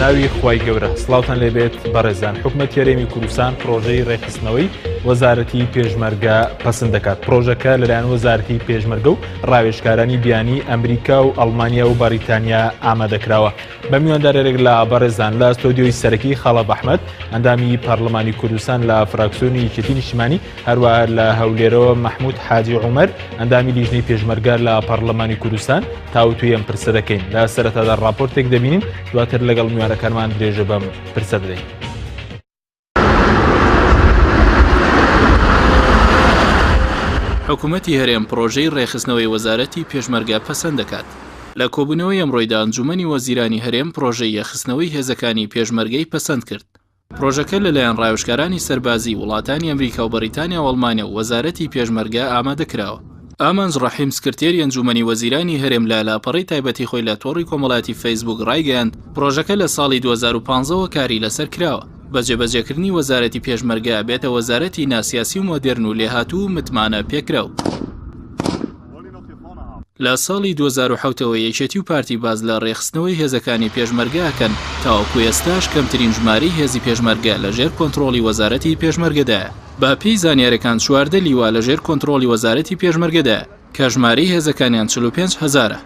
ناوی خوای گەورە سڵاوتان لێبێت بەڕێزان حکومەت یاریێمی کوردستان پرۆژەی ڕێخستنەوەی وەزارەتی پێشمەرگە پەسەند دەکات. پرۆژەکە لەلایەن وەزارەتی پێشمەرگە و ڕاوێژکارانی بیانی ئەمریکا و ئەڵمانیا و بەریتانیا ئامادەکراوە. بە میواندارێک لە بەڕێزان لە ستۆدیۆی سەرەکی خاڵە بەحمەد ئەندامی پەرلەمانی کوردستان لە فراکسیۆنی یەکێتی نیشتیمانی هەروەها لە هەولێرەوە مەحموود حاجی عومەر ئەندامی لیژنەی پێشمەرگە لە پەرلەمانی کوردستان تاوتوی ئەم پرسە دەکەین. لە سەرەتادا ڕاپۆرتێک دەبینین دواتر لەگەڵ میوانەکانمان درێژە بەم پرسە بدەین. حکوومەتی هەرێم پرۆژەی ڕێخستنەوەی وەزارەتی پێشمەرگە پەسەند دەکات. لە کۆبوونەوەی ئەمڕۆیدا ئەنجومەنی وەزیرانی هەرێم پرۆژەی یەخستنەوەی هێزەکانی پێشمەرگەی پەسەند کرد. پرۆژەکە لەلایەن ڕاوێژکارانی سەربازی وڵاتانی ئەمریکا و بەریتانیا و ئەڵمانیا و وەزارەتی پێشمەرگە ئامادەکراوە. ئامانج ڕەحیم سکرتێری ئەنجومەنی وەزیرانی هەرێم لە لاپەڕەی تایبەتی خۆی لە تۆڕی کۆمەڵاتی فەیسبوک ڕایگەیاند پرۆژەکە لە ساڵی 2015ەوە کاری لەسەر کراوە. بە جێبەجێکردنی وەزارەتی پێشمەرگە بێتە وەزارەتی ناسیاسی و مۆدێرن و لێهاتوو متمانە پێکراو. لە ساڵی 2007ەوە یەکێتی و پارتی باز لە ڕێخستنەوەی هێزەکانی پێشمەرگەکەن تاوەکو ئێستاش کەمترین ژمارەی هێزی پێشمەرگە لەژێر کۆنتڕۆڵی وەزارەتی پێشمەرگەدایە. با پێی زانیاریەکان 14 لیوا لەژێر کۆنتڕۆڵی وەزارەتی پێشمەرگەدایە کە ژمارەی هێزەکانیان 45,000.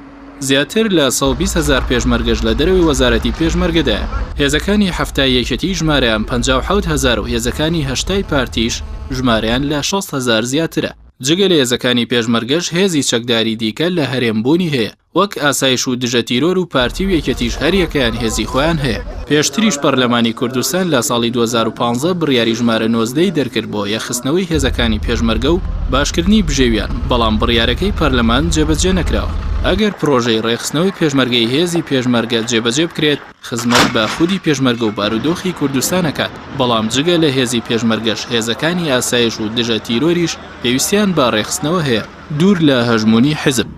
زیاتر لە 120,000 پێشمەرگەش لە دەرەوەی وەزارەتی پێشمەرگەدایە. هێزەکانی هەفتای یەکێتی ژمارەیان 57,000 و هێزەکانی هەشتای پارتیش ژمارەیان لە 60,000 زیاترە. جگە لە هێزەکانی پێشمەرگەش هێزی چەکداری دیکە لە هەرێمبوونی هەیە، وەک ئاسایش و دژە تیرۆر و پارتی و یەکێتیش هەریەکەیان هێزی خۆیان هەیە. پێشتریش پەرلەمانی کوردستان لە ساڵی 2015 بڕیاری ژمارە 19 دەرکرد بۆ یەخستنەوەی هێزەکانی پێشمەرگە و باشکردنی بژێویان، بەڵام بڕیارەکەی پەرلەمان جێبەجێ نەکراوە. ئەگەر پرۆژەی ڕێخستنەوەی پێشمەرگەی هێزی پێشمەرگە جێبەجێ بکرێت، خزمەت بە خودی پێشمەرگە و بارودۆخی کوردستانەکات. بەڵام جگە لە هێزی پێشمەرگەش هێزەکانی ئاسایش و دژە تیرۆریش پێویستیان با ڕێخستنەوە هەیە، دوور لە هەژمونی حزب.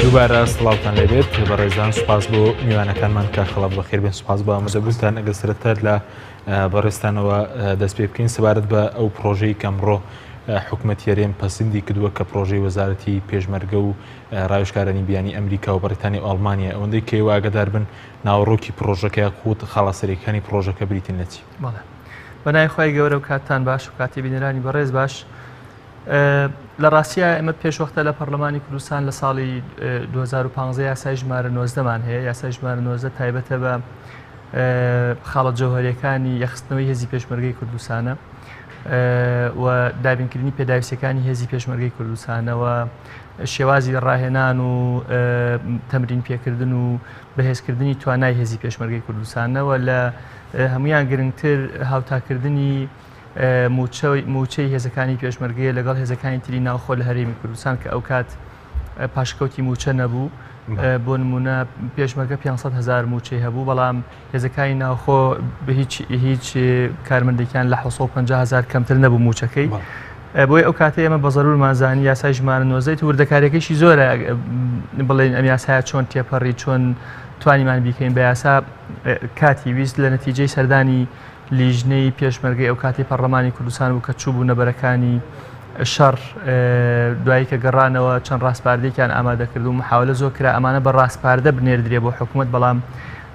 دووبارە سڵاوتان لێبێت بەڕێزان سوپاس بۆ میوانەکانمان کە خەڵات بەخێر بێن. سوپاس بۆ ئامادەبوونتان. ئەگەر سەرەتا لە بەڕێستانەوە دەست پێ بکەین سەبارەت بە ئەو پرۆژەی کە ئەمڕۆ حکوومەت یاریێم پەسەندی کردووە کە پرۆژەی وەزارەتی پێشمەرگە و ڕاوێژکارانی بیانی ئەمریکا و بەریتانیا و ئەڵمانیا ئەوەندەی کە ئاگادار بن ناوەڕۆکی پرۆژەکە خۆت خاڵەسەریەکانی پرۆژەکە بریتین نەچی. بەنای خۆی گەورە و کاتتان باش و کاتی بینەرانی بەڕێز باش. لە ڕاستیە ئێمە پێشوەختە لە پەرلەمانی کوردستان لە ساڵی 2015 یاسای ژمارە 19مان هەیە. یاسای ژمارە 19 تایبەتە بە خاڵە جەوهەریەکانی یەخستنەوەی هێزی پێشمەرگەی کوردستانە و دابینکردنی پێداویستەکانی هێزی پێشمەرگەی کوردستانەوە شێوازی ڕاهێنان و تەمرین پێکردن و بەهێزکردنی توانای هێزی پێشمەرگەی کوردستانەوە لە هەمویان گرنگتر هاوتاکردنی موچەی هێزەکانی پێشمەرگەیە لەگەڵ هێزەکانی تری ناوخۆ لە هەرێمی کوردستان کە ئەو کات پاشکەوتی موچە نەبوو. بۆ نمونە پێشمەرگە 500,000 موچەی هەبوو، بەڵام هێزەکانی ناوخۆ هیچ کارمەندێکیان لە 750,000 کەمتر نەبوو موچەکەی. بۆی ئەو کاتە ئێمە بە زەرورمانزانی یاسای ژمارە 19 وردەکارێکیشی زۆرە بڵێن ئەم یاسایە چۆن تێپەڕی چۆن توانیمان بیکەین بە یاسا کاتی ویست لە نەتیجەی سەردانی لیژنەی پێشمەرگەی ئەو کاتی پەرلەمانی کوردستان بوو کە چوو بوو نەبەرەکانی شەڕ دوایی کە گەڕانەوە چەند ڕاستپاردەیەکیان ئامادەکرد و محاولە زۆر کرا ئەمانە بە ڕاستپاردە بنێردرێ بۆ حکوومەت، بەڵام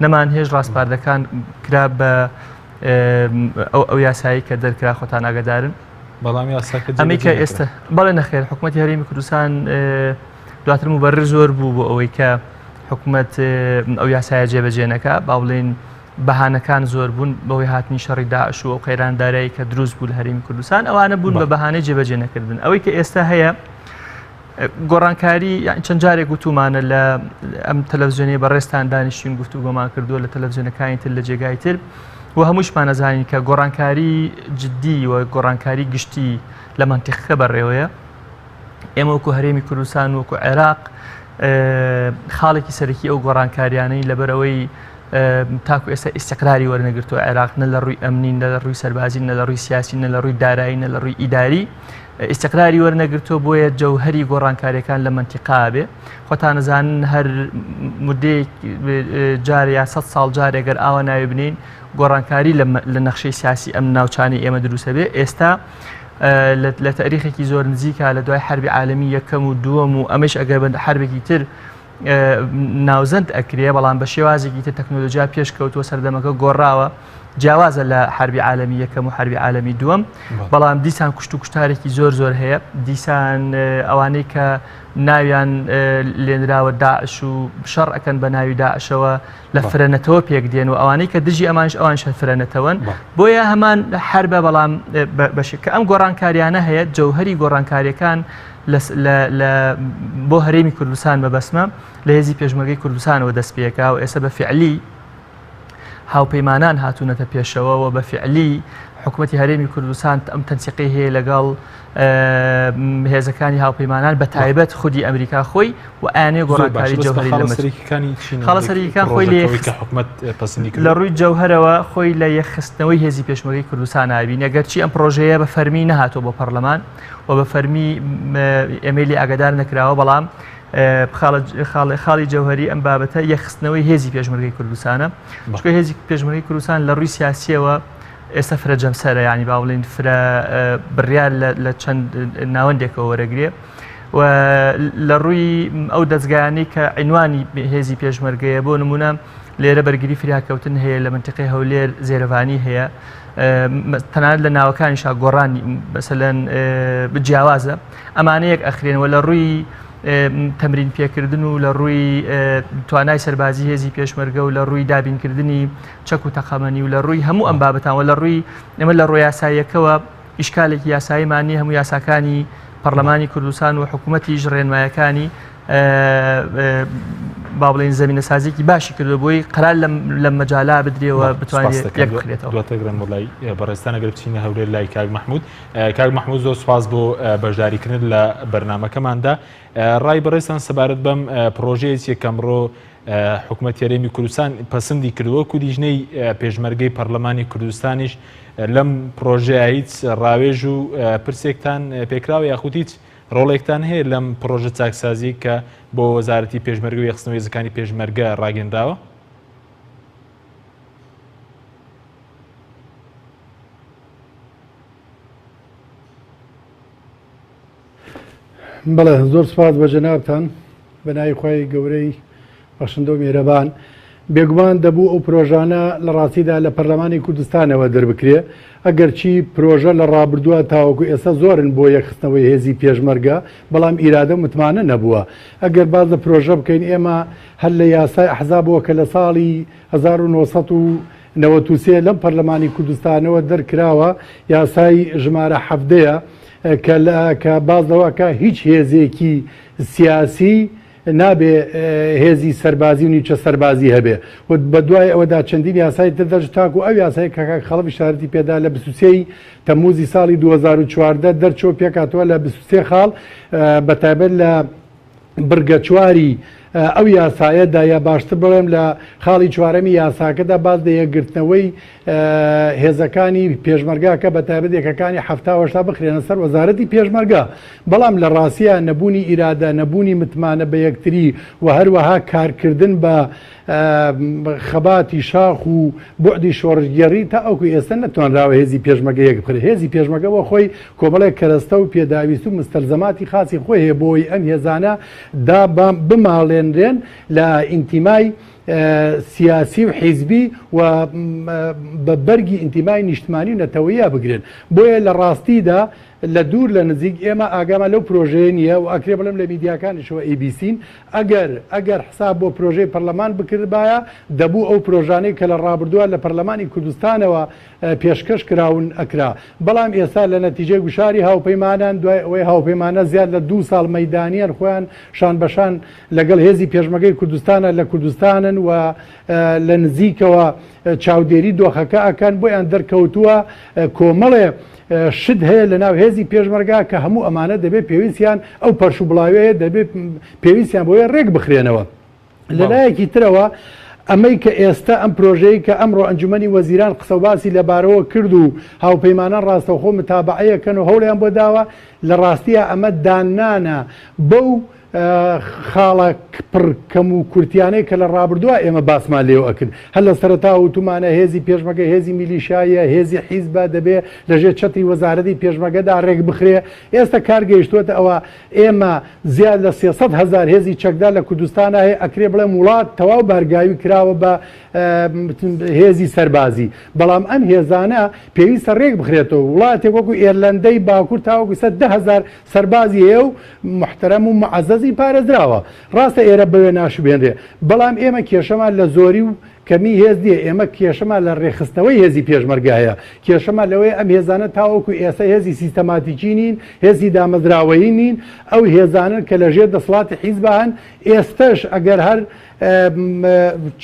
نەمان هێژ ڕاستپاردەکان کرا بە ئەو یاسایی کە دەرکرا خۆتان ئاگادارن. بەڵام یاساکە ئەمریکا ئێستا بەڵێ نەخێر حکوومەتی هەرێمی کوردستان دواتر مبەرر زۆر بوو بۆ ئەوەی کە حکوومەت ئەو یاسایە جێبەجێ نەکا. با بڵێن بەهانەکان زۆر بوون بەوەی هاتنی شەڕی داعش و ئەو قەیراندارایی کە دروست بوو لە هەرێمی کوردستان، ئەوانە بوون بە بەهانەی جێبەجێ نەکردن. ئەوەی کە ئێستا هەیە گۆڕانکاری چەند جارێک گوتومانە لە ئەم تەلەڤیزیۆنی بەڕێستان دانیشتین گفتوگۆمان کردووە لە تەلەڤیزیۆنەکانی تر لە جێگای تر و هەمووشمان نەزانین کە گۆڕانکاری جددی و گۆڕانکاری گشتی لە مەنتیقەکە بەڕێوەیە. ئێمە وەکو هەرێمی کوردستان وەکو عێراق خاڵێکی سەرەکی ئەو گۆڕانکاریانەی لەبەرەوەی تاکو ئێستا ئیستیقراری وەرنەگرتووە عێراق، نە لە ڕووی ئەمنی، نە لە ڕووی سەربازی، نە لە ڕووی سیاسی، نە لە ڕووی دارایی، نە لە ڕووی ئیداری ئیسیقراری وەرنەگرتۆ بۆیە جەوهەری گۆڕانکاریەکان لە منتیقا بێ خۆتان نەزانن هەر مودەیەک جارێ یا 100 ساڵ جارێک گەر ئاوا ناوێ بنین گۆڕانکاری لە نەخشەی سیاسی ئەم ناوچانی ئێمە دروستە بێ ئێستا لە تاریخێکی زۆر نزیکە لە دوای حربی عالەمی یەکەم و دووەم و ئەمەش ئەگەر بە حربێکی تر ناوزەند ئەکرێ بەڵام بە شێوازێکی تر تەکنۆلۆژیا پێشکەوتووە سەردەمەکە گۆڕاوە جیاوازە لە حربی عالەمی یەکەم و حربی عالەمی دووەم بەڵام دیسان کوشت و کوشتارێکی زۆر هەیە دیسان ئەوانەی کە ناویان لێنراوە داعش و شەڕ ئەکەن بە ناوی داعشەوە لە فرەنەتەوە پێک دێن و ئەوانەی کە دژی ئەوانش فرەنەتەوەن بۆیە هەمان حربە بەڵام بەشکە ئەم گۆڕانکاریانە هەیە جەوهەری گۆڕانکاریەکان بۆ هەرێمی کوردستان بەبەسمە لە هێزی پێشمەرگەی کوردستانەوە دەست پێکا و ئێستا بە فعلی هاوپەیمانان هاتوونەتە پێشەوە و بە فعلی حکوومەتی هەرێمی کوردستان ئەم تەنسیقی هەیە لەگەڵ هێزەکانی هاوپەیمانان بە تایبەت خودی ئەمریکا خۆی و ئاێنێ گۆڕانکاری جەوهەری خاڵەسەریەکان خۆی لە ڕووی جەوهرەوە خۆی لە یەکخستنەوەی هێزی پێشمەرگەی کوردستان ئابین ئەگەرچی ئەم پرۆژەیە بە فەرمی نەهاتۆ بۆ پەرلەمان و بە فەرمی ئێمەیلی ئاگادار نەکراوە بەڵام خاڵی جەوهری ئەم بابەتە یەکخستنەوەی هێزی پێشمەرگەی کوردستانە چکە هێزی پێشمەرگەی کوردستان لە ڕووی سیاسیەوە ئێستا فرە جەمسەرە ینی با بڵین فرە بڕیار لە چەند ناوەندێکەوە وەرەگرێ و لە ڕووی ئەو دەستگایانەی کە عینوانی هێزی پێشمەرگەیە بۆ نمونە لێرە بەرگری فریاکەوتن هەیە لە منتیقی هەولێر زێرەوانی هەیە تەنانەت لە ناوەکانیشا گۆڕانی مەسەلەن جیاوازە ئەمانەیەک ئەخرێنەوە لە ڕووی تەمرین پێکردن و لە ڕووی توانای سەربازی هێزی پێشمەرگە و لە ڕووی دابینکردنی چەک و تەقەمەنی و لە ڕووی هەموو ئەم بابەتانەوە لە ڕووی ئێمە لە ڕۆی یاساییەکەوە ئیشکالێکی یاساییمانی هەموو یاساکانی پەرلەمانی کوردستان و حکوومەتیش ڕێنمایەکانی با بڵێن زەمینە سازێکی باشی کردو بۆی قەرار لە مەجالا بدرێەوە بتوانێت یەک بخرێتەوە دواتەگرن وڵای بەڕێستانە گەر بچینە هەولێر لای کاک مەحموود کاک مەحموود زۆر سوپاس بۆ بەشداریکردن لە بەرنامەکەماندا ڕای بەڕێستان سەبارەت بەم پرۆژەیەکی کەمڕۆ حکوومەتی هەرێمی کوردستان پەسەندی کردووە و دیژنەی پێشمەرگەی پەرلەمانی کوردستانیش لەم پرۆژەیە هیچ ڕاوێژ و پرسێکتان پێکراوە یاخود هیچ ڕۆڵێکتان هەیە لەم پرۆژە چاکسازی کە بۆ وەزارەتی پێشمەرگە و یەخستنەوەی هێزەکانی پێشمەرگە ڕاگەندراوە؟ بەڵێ زۆر سپاس بە جەنابتان بە ناوی خوای گەورەی بەخشندە و میهرەبان بێگومان دەبوو ئەو پرۆژانە لە ڕاستیدا لە پەرلەمانی کوردستانەوە دەربکرێ ئەگەرچی پرۆژە لە ڕابردووە تاوەکو ئێستا زۆرن بۆ یەکخستنەوەی هێزی پێشمەرگە بەڵام ئیرادە متمانە نەبووە ئەگەر باز لە پرۆژە بکەین ئێمە هەر لە یاسای ئەحزابەوە کە لە ساڵی 1993 لەم پەرلەمانی کوردستانەوە دەرکراوە یاسای ژمارە 7 کە بازەوەکە هیچ هێزێکی سیاسی نابێ هێزی سەربازی و نیچە سەربازی هەبێ و بە دوای ئەوەدا چەندین یاسای تردەش تاکو ئەو یاسای کە خەڵکی شارەتی پێدا لە 23 تەمموزی ساڵی 2014 دەرچۆ پێکاتەوە لە 23 خاڵ بەتایبەت لە بڕگە چواری ئەو یاسایەدا یا باشتر بڵێم لە خاڵی چوارەمی یاساکەدا باز لە یەکگرتنەوەی هێزەکانی پێشمەرگا کە بەتایبەت یەکەکانی هەفتاوەشتا بخرێنە سەر وەزارەتی پێشمەرگا بەڵام لە ڕاستیە نەبوونی ئیرادە نەبوونی متمانە بە یەکتری و هەروەها کارکردن بە خەباتی شاخ و بۆعدی شۆڕژگەڕی تا ئەوکو ئێستا نەتوانراوە هێزی پێشمەرگە یەک بخرێت هێزی پێشمەرگەوە خۆی کۆمەڵێک کەرەستە و پێداویست و مستەلزەماتی خاصی خۆی هەیە بۆی ئەم هێزانە دا بماڵێنرێن لە ئینتیمای سیاسی و حیزبی و بە بەرگی ئینتیمای نیشتمانی و نەتەوەیە بگرێن بۆیە لە ڕاستیدا لە دوور لە نزیک ئێمە ئاگامە لەو پرۆژەیە نییە و ئەکرێ بڵم لە میدیاکانیشەوە ئیبیسین ئەگەر حساب بۆ پرۆژەی پەرلەمان بکردبایە دەبوو ئەو پرۆژانەی کە لە ڕابردووە لە پەرلەمانی کوردستانەوە پێشکەش کراون ئەکرا بەڵام ئێستا لە نەتیجەی گوشاری هاوپەیمانان دوای ئەوەی هاوپەیمانە زیاد لە 2 ساڵ مەیدانیان خۆیان شان بەشان لەگەڵ هێزی پێشمەرگەی کوردستانە لە کوردستانن و لە نزیکەوە چاودێری دۆخەکە ئەکەن بۆیان دەرکەوتووە کۆمەڵێ شت هەیە لە ناو هێزی پێشمەرگا کە هەموو ئەمانە دەبێت پێویستیان ئەو پەرش و بڵاوەیە دەبێت پێویستیان بۆیە ڕێک بخرێنەوە لەلایەکی ترەوە ئەمەی کە ئێستا ئەم پرۆژەی کە ئەمڕۆ ئەنجومەنی وەزیران قسەباسی لەبارەوە کرد و هاوپەیمانان ڕاستەوخۆ متابعەیەکەن و هەوڵیان بۆ داوە لە ڕاستیە ئەمە دانانە بەو خاڵە پڕکەم و کورتیانەی کە لە ڕابردووە ئێمە باسمان لێو ئەکرد هەر لە سەرەتا وتمانە هێزی پێشمەگە هێزی میلیشایە هێزی حیزبە دەبێ لەژێر چەتری وەزارەتی پێشمەگەدا ڕێک بخرێ ئێستا کارگەیشتووەتە ئەوە ئێمە زیاد لە 300,000 هێزی چەکدا لە کوردستانە هەیە ئەکرێ بڵێ وڵات تەواو بارگاوی کراوە بە هێزی سەربازی بەڵام ئەم هێزانە پێویستە ڕێک بخرێتەوە وڵاتێک وەکو ئێرلەندەی باکوور تاوەکو 110,000 سەربازی هەیە و محتەرەم و معەزەزی پارێزراوە ڕاستە ئێرە بەوێ ناشوبێنرێ بەڵام ئێمە کێشەمان لە زۆری و کەمی هێز دیە ئێمە کێشەمان لە ڕێخستنەوەی هێزی پێشمەرگایە کێشەمان لەوەی ئەم هێزانە تاوەکو ئێستا هێزی سیستەماتیکی نین هێزی دامەزراوەیی نین ئەو هێزانن کە لەژێر دەسەڵاتی حیزبان ئێستش ئەگەر هەر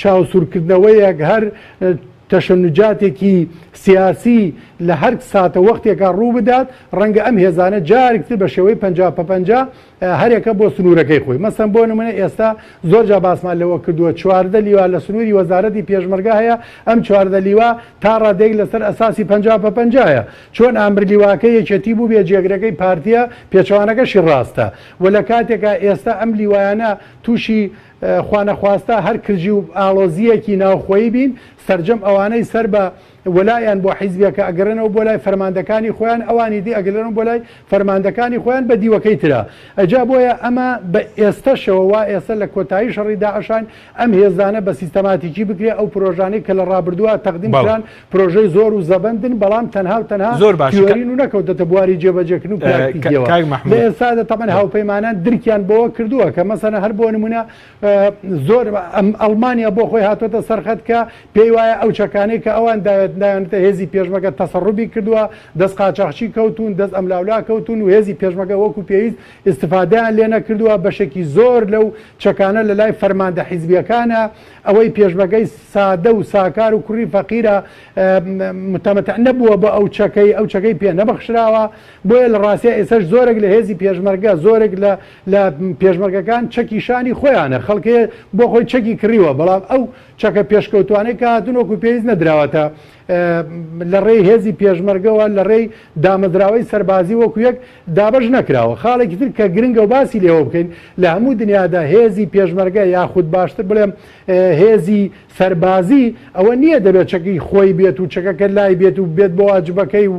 چاوسورکردنەوەیەک هەر تەشەنجاتێکی سیاسی لە هەر ساتە وەختێکە ڕوو بدات ڕەنگە ئەم هێزانە جارێکتر بە شێوەی 50 هەرێکە بۆ سنوورەکەی خۆی مەسەن بۆ نمونە ئێستا زۆر جا باسمان لەوە کردووە 14 لیوا لە سنووری وەزارەتی پێشمەرگە هەیە ئەم 14 لیوا تا ڕادێک لەسەر ئەساسی 50 چۆن ئامر لیواکە یەکێتی بوو بێ جێگرەکەی پارتیە پێچوانەکەشی ڕاستە و لە کاتێکە ئێستا ئەم لیوایانە تووشی خوانەخواستە هەر کرژی و ئاڵۆزیەکی ناوخۆیی بین سەرجەم ئەوانەی سەر بە وەلایەن بۆ حیزبیەکە ئەگەڕێنەوە بۆ لای فەرماندەکانی خۆیان ئەوانی دی ئەگەڵێنەوە بۆ لای فەرماندەکانی خۆیان بە دیوەکەی ترا ئەجا بۆیە ئەمە بە ئێستاشەوە وا ئێستا لە کۆتایی شەڕی داعشان ئەم هێزانە بە سیستەماتیکی بکرێ ئەو پرۆژانەی کە لە ڕابردووە تەقدیم کران پرۆژەی زۆر و زەبەندن بەڵام تەنها و تەنها زۆر باش تیۆرین و نەکەوتەتە بواری جێبەجێکردن و پراکتیکیەوە لە ئێستادا تەمەن هاوپەیمانان درکیان بۆەوە کردووە کە مەسەنە هەر بۆ نمونە زۆر ئەڵمانیا بۆ خۆی هاتوۆتە سەرخەت کە پێی وایە ئەو چەکانەی کە ئەوان دایانێتە هێزی پێشمەگە تەسەڕوبی کردووە دەست قاچاقچی کەوتون دەست ئەملاولا کەوتون و هێزی پێشمەگە وەکو پێویست ئیستفادەیان لێ نەکردووە بەشێکی زۆر لەو چەکانە لە لای فەرماندە حیزبیەکانە ئەوەی پێشمەگەی سادە و ساکار و کوڕی فەقیرە متەمەتع نەبووە بە ئەو چەکەی پێ نەبەخشراوە بۆیە لە ڕاستیە ئێسش زۆرێک لە هێزی پێشمەرگە زۆرێک لە پێشمەرگەکان چەکی شانی خۆیانە خەڵکێ بۆ خۆی چەکی کڕیوە بەڵام ئەو چەکە پێشکەوتوانەی کە هاتون وەکو پێویست نەدراوەتە لە ڕێی هێزی پێشمەرگەوە لە ڕێی دامەزراوەی سەربازی وەکو یەک دابەش نەکراوە خاڵێکی تر کە گرنگە و باسی لێوە بکەین لە هەموو دنیادا هێزی پێشمەرگە یاخود باشتر بڵێم هێزی سەربازی ئەوە نییە دەبێت چەکی خۆی بێت و چەکەکە لای بێت و بێت بۆ واجبەکەی و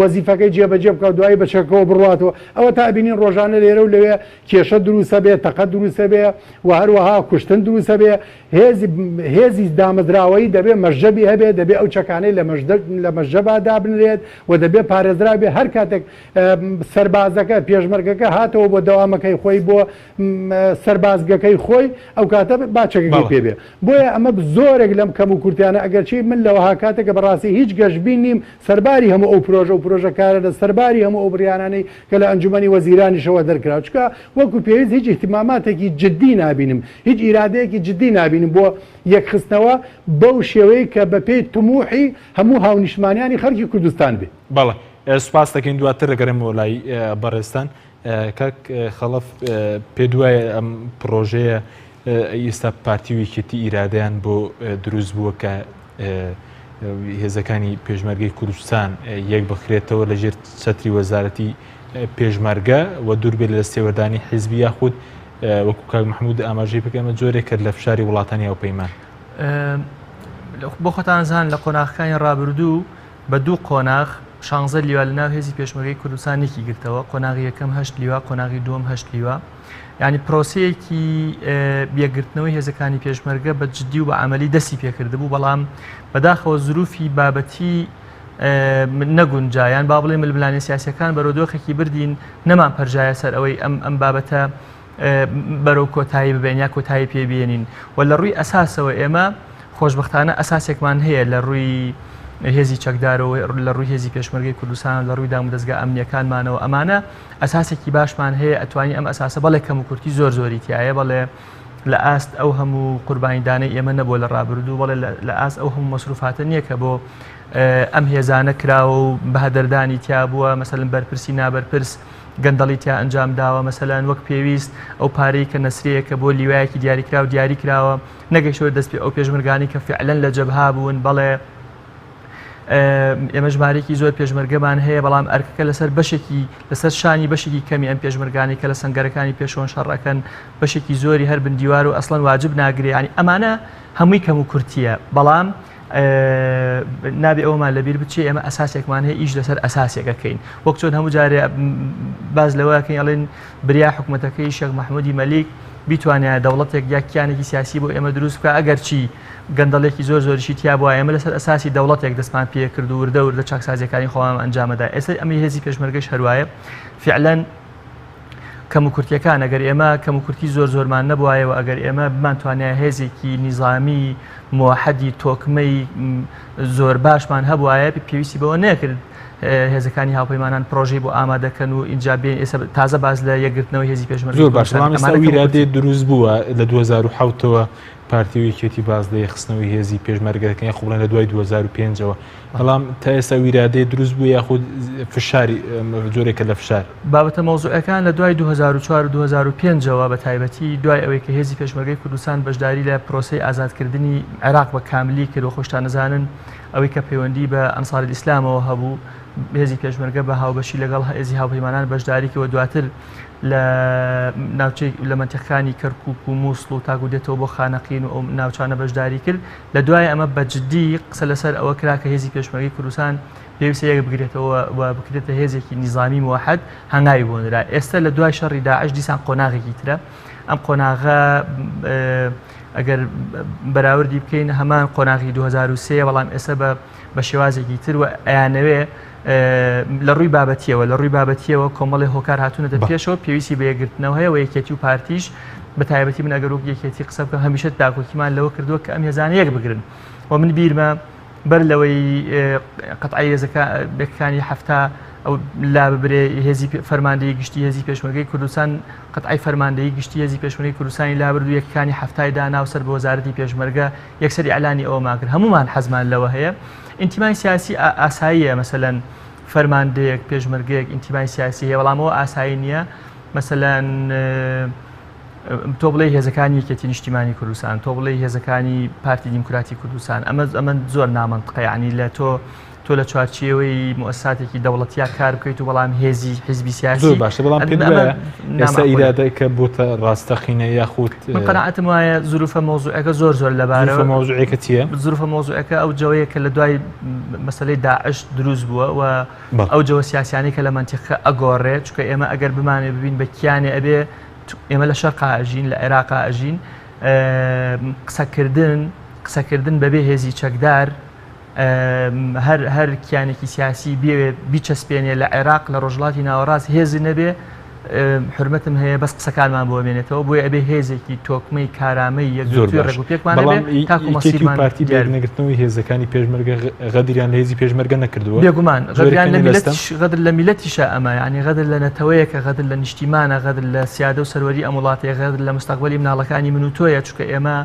وەزیفەکەی جێبەجێ بکە دوایی بە چەکەوە بڕاتەوە ئەوە تا بینین ڕۆژانە لێرە و لەوێ کێشە دروستە بێت تەقە دروستە بێ و هەروەها کوشتن دروستە بێ هێزی دامەزراوەی دەبێ مەژەبی هەبێت دەبێ ئەو چەکانەی لە مەژەبادا بنرێت و دەبێ پارێزرا بێ هەر کاتێک سەربازەکە پێشمەرگەکە هاتەوە بۆ دەوامەکەی خۆی بۆ سەربازگەکەی خۆی ئەو کاتە باچەکەی پێ بێ بۆیە ئەمە زۆرێک لەم کەم و کورتیانە ئەگەرچی من لەوەها کاتێکە بەڕاستی هیچ گەشتبین نیم سەرباری هەموو ئەو پرۆژە و پرۆژەکارە لە سەرباری هەموو ئەو بریانانەی کە لە ئەنجومەنی وەزیرانیشەوە دەرکراوە چکە وەکو پێویست هیچ احتیماماتێکی جددی نابینم هیچ ئیرادەیەکی جددی نابینم بۆ یەکخستنەوە بەو شێوەیە کە بە پێی تموحی هەموو هاونیشمانیانی خەڵکی کوردستان بێ بەڵێ سوپاس دەکەین دواتر دەگەڕێمەوە لای بەڕێستان کاک خەڵەف پێ دوایە ئەم پرۆژەیە ئێستا پارتی ویکێتی ئیرادەیان بۆ دروست بووە کە هێزەکانی پێشمەرگەی کوردستان یەک بخرێتەوە لەژێر چەتری وەزارەتی پێشمەرگە و دوور بێت لە سێوەردانی حیزبی یاخود وەکو کاک محمود ئاماژەی بکەمە جۆرێک کرد لە فشاری وڵاتانی هاوپەیمان بۆ خۆتانزان لە قۆناغەکانی ڕابردوو بە دوو قۆناغ 16 لیوا لە ناو هێزی پێشمەرگەی کوردستانێکی گرتەوە قۆناغی یەکەم 8 لیوا قۆناغی دووەم 8 لیوا یعنی پرۆسەیەکی بێگرتنەوەی هێزەکانی پێشمەرگە بە جددی و بە عملی دەستی پێکردبوو بەڵام بەداخەوە زروفی بابەتی نەگونجایان با بڵێ ململانی سیاسەکان بەرەودۆخێکی بردین نەمان پەرژایە سەر ئەوەی ئەم بابەتە بەرەو کۆتایی ببێن یا کۆتایی پێبێنین و لە ڕووی ئەساسەوە ئێمە خۆشبەختانە ئەساسێکمان هەیە لە ڕووی هێزی چەکدارەوە لە ڕووی هێزی پێشمەرگەی کوردستان لە ڕووی دام و دەستگا ئەمنیەکانمانەوە ئەمانە ئەساسێکی باشمان هەیە ئەتوانی ئەم ئەساسە بەڵێ کەم و کورتی زۆری تایە بەڵێ لە ئاست ئەو هەموو قوربانیدانەی ئێمە نەبووە لە ڕابردوو بەڵێ لە ئاست ئەو هەموو مەسروفاتە نییە کە بۆ ئەم هێزانە کراوە و بەهدەردانی تیا بووە مەسەلەن بەرپرسی نابەرپرس گەندەڵی تیا ئەنجام داوە مەسەلەن وەک پێویست ئەو پارەی کە نەسرەیە کە بۆ لیوایەکی دیاریکرا و دیاری کراوە نەگەیشتەوە دەست پێ ئەو پێشمەرگانی کە فعلەن لە جەبها بوون بەڵێ ئێمە ژمارەیەکی زۆر پێشمەرگەمان هەیە بەڵام ئەرکەکە لەسەر بەشێکی لەسەر شانی بەشێکی کەمی ئەم پێشمەرگانی کە لە سەنگەرەکانی پێشەوەن شەڕەکەن بەشێکی زۆری هەر بندیوار و ئەسڵەن واجب ناگرێ ینی ئەمانە هەمووی کەم و کورتیە بەڵام نابێ ئەومان لەبیر بچێ ئێمە ئەساسێکمان هەیە ئیش لەسەر ئەساسێکەکەین وەک چۆن هەموو جارێ باز لەوەکەین ئەڵێن بریا حکوومەتەکەی شێخ مەحموودی مەلیک بیتوانێت دەوڵەتێک یا کیانێکی سیاسی بۆ ئێمە دروست بکە ئەگەر چی گەندەڵێکی زۆریشی تیا بووە ئێمە لەسەر ئەساسی دەوڵەتێک دەستمان پێ کرد و وردە وردە چاکسازیەکانی خۆمان ئەنجامەدا ئێستا ئەمە هێزی پێشمەرگەش هەروایە فعلەن کەم و کورتیەکان ئەگەر ئێمە کەم و کورتی زۆرمان نەبووایەوە ئەگەر ئێمە بمانتوانێت هێزێکی نیزامی موحەدی تۆکمەی زۆر باشمان هەبوایە پێویستی بەوە نەکرد هێزەکانی هاوپەیمانان پرۆژەی بۆ ئامادەکەن و اینجا بێن ئێستا تازە باز لە یەکگرتنەوەی هێزی پێشمەرگە زۆر باش ویرادێ دروست بووە لە 2007ەوە پارتی یەکێتی باز لە یەخستنەوەی هێزی پێشمەرگەکەی خوڵەن لە دوای 2005ەوە بەڵام تا ئێستا ویرادێ دروست بوو یاخود فشاری جۆرێکە لە فشار بابەتە مۆزوعەکان لە دوای 2004 و 2005ەوە بە تایبەتی دوای ئەوەی کە هێزی پێشمەرگەی کوردستان بەشداری لە پرۆسەی ئازادکردنی عێراق بە کاملی کرد و خۆشتان نەزانن ئەوەی کە پەیوەندی بە ئەنساری ئیسلامەوە هەبوو هێزی پێشمەرگە بە هاوبەشی لەگەڵ هێزی هاوپەیمانان بەشداریکەوە دواتر لە ناوچەی لە منتیقەکانی کەرکووک و مووسڵ و تاگو دێتەوە بۆ خانەقین و ئەو ناوچانە بەشداری کرد لە دوای ئەمە بەجددی قسە لەسەر ئەوە کرا کە هێزی پێشمەرگەی کوردستان پێویستە یەک بگرێتەوە و بکرێتە هێزێکی نیزامی موحەد هەنگاوی بۆنرا ئێستا لە دوای شەڕی داعش دیسان قۆناغێکی ترە ئەم قۆناغە ئەگەر بەراوردی بکەین هەمان قۆناغی 2003 بەڵام ئێستا بە شێوازێکی تر و ئەیانەوێ لە ڕووی بابەتیەوە کۆمەڵی هۆکار هاتوونەتە پێشەوە پێویستی بە یەکگرتنەوە هەیە و یەکێتی و پارتیش بە تایبەتی من ئەگەر یەکێتی قسە بکەم هەمیشە داکۆکیمان لەوە کردووە کە ئەم هێزانە یەک بگرن و من بیرمە بەر لەوەی قەتعی هێزەکانی هەفتا ئەو لا ببرێ هێزی فەرماندەی گشتی هێزی پێشمەرگەی کوردستان قەتعی فەرماندەی گشتی هێزی پێشمەرگەی کوردستانی لا بردو یەکەکانی هەفتای دانا و سەر بە وەزارەتی پێشمەرگە یەکسەری ئەعلانی ئەوەمان کرد هەمومان حەزمان لەوە هەیە ئینتیمای سیاسی ئاساییە مەسەلەن فەرماندەیەک پێشمەرگەیەک ئینتیمای سیاسی هەیە بەڵامەوە ئاسایی نییە مەسەلەن تۆ بڵێ هێزەکانی یەکێتی نیشتیمانی کوردستان تۆ بڵێ هێزەکانی پارتی دیموکراتی کوردستان ئەمە زۆر نامەنطقە یعنی لە تۆ لە چوارچێوەی مؤسساتێکی دەوڵەتیە کار بکەیت و بەڵام هێزی حیزبی سیاسی زۆر باشە بەڵام پێ ئێستا ئیرادەکە بۆتە ڕاستەقینە یاخود من قەناعەتم وایە زروفە مۆزوعەکە زۆر لەبارەوە مۆزوعەکە چییە؟ زروفە مۆزوعەکە ئەو جەوەیە کە لە دوای مەسەلەی داعش دروست بووە و ئەو جەوە سیاسیانی کە لە منتیقە ئەگۆڕێت چونکە ئێمە ئەگەر بمانێ ببین بە کیانێ ئەبێ ئێمە لە شەرقا ئەژین لە عێراقا ئەژین قسەکردن بەبێ هێزی چەکدار هەر کیانێکی سیاسی بێوێ بیچەسپێنێ لە عێراق لە ڕۆژڵاتی ناوەڕاست هێزی نەبێ حرمەتم هەیە بەس قسەکانمان بۆ بێنێتەوە بۆیە ئەبێ هێزێکی تۆکمەی کارامەی یەکگرتووی ڕێگوپێکمان هەبێ تاکو مەسیرمان پارتی نەگرتنەوەی هێزەکانی پێشمەرگە غەدریان لە هێزی پێشمەرگە نەکردووە بێگومان غەدریان غەدر لە میلەتیشە ئەمە یعنی غەدر لە نەتەوەیەکە غەدر لە نیشتیمانە غەدر لە سیادە و سەروەری ئەم وڵاتەیە غەدر لە مستەقبەلی مناڵەکانی من و تۆیە چونکە ئێمە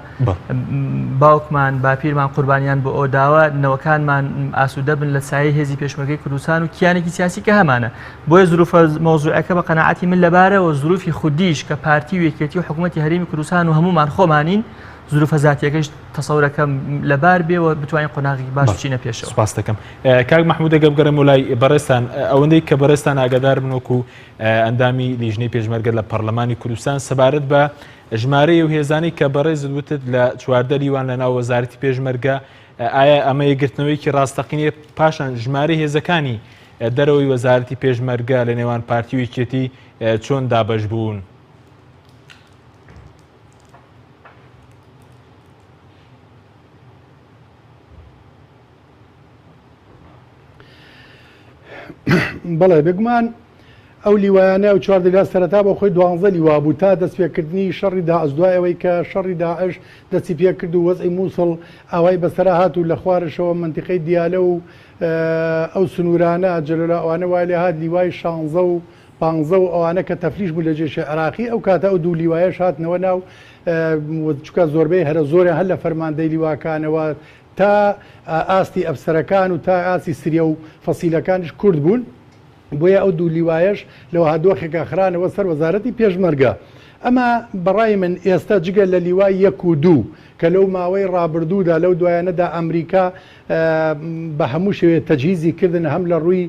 باوکمان باپیرمان قوربانیان بۆ ئەو داوە نەوەکانمان ئاسوودە بن لە سایەی هێزی پێشمەرگەی کوردستان و کیانێکی سیاسی کە هەمانە بۆیە زروفە مۆزوعەکە بە قەناعەتی من لەبارەوە زروفی خودیش کە پارتی و یەکێتی و حکوومەتی هەرێمی کوردستان و هەمومان خۆمانین زروفە زاتیەکەش تەسەورەکەم لەبار بێ و بتوانین قۆناغی باش بچینە پێشەوە. سوپاس دەکەم. کاک مەحموود ئەگەر بگەڕێم وڵای بەڕێستان ئەوەندەی کە بەڕێستان ئاگادار بن وەکو ئەندامی لیژنەی پێشمەرگە لە پەرلەمانی کوردستان سەبارەت بە ژمارەی و هێزانەی کە بەڕێزت وتت لە 14 لیوان لە ناو وەزارەتی پێشمەرگە ئایا ئەمە یەکگرتنەوەیکی ڕاستەقینەیە پاشان ژمارەی هێزەکانی دەرەوەی وەزارەتی پێشمەرگە لە نێوان پارتی و یەکێتی چۆن دابەش بوون؟ بەڵێ بگومان ئەو لیوانە و 14 سەرەتا بۆ خۆی 12 لیوا بوو تا دەستپێکردنی شەڕی داعش دوایەوەی کە شەڕی داعش دەستی پێ کرد و وەزعی مووسڵ ئاوای بەسەرا هات و لە خوارشەوە منتیقەی دیالە و ئەو سنوورانە جەلۆلا ئەوانە وای لێ هات لیوای 16 و 15 و ئەوانە کە تەفلیش بوو لە جێشە عێراقی ئەو کاتە ئەو دوو لیوایەش هاتنەوە ناو چکە زۆربەی هەرە زۆرە هەر لە فەرماندەی لیواکانەوە تا ئاستی ئەفسەرەکان و تا ئاسی سریە و فەسیلەکانش کورد بوون بۆیە ئەو دوو لیوایەش لەوە هادۆخێکە خرانەوە سەر وەزارەتی پێشمەرگە. ئەمە بەڕای من ئێستا جگە لە لیوای 1 و 2 کە لەو ماوەی ڕابردوودا لەو دوایانەدا ئەمریکا بە هەموو شێوێت تەجهیزی کردن هەم لە ڕووی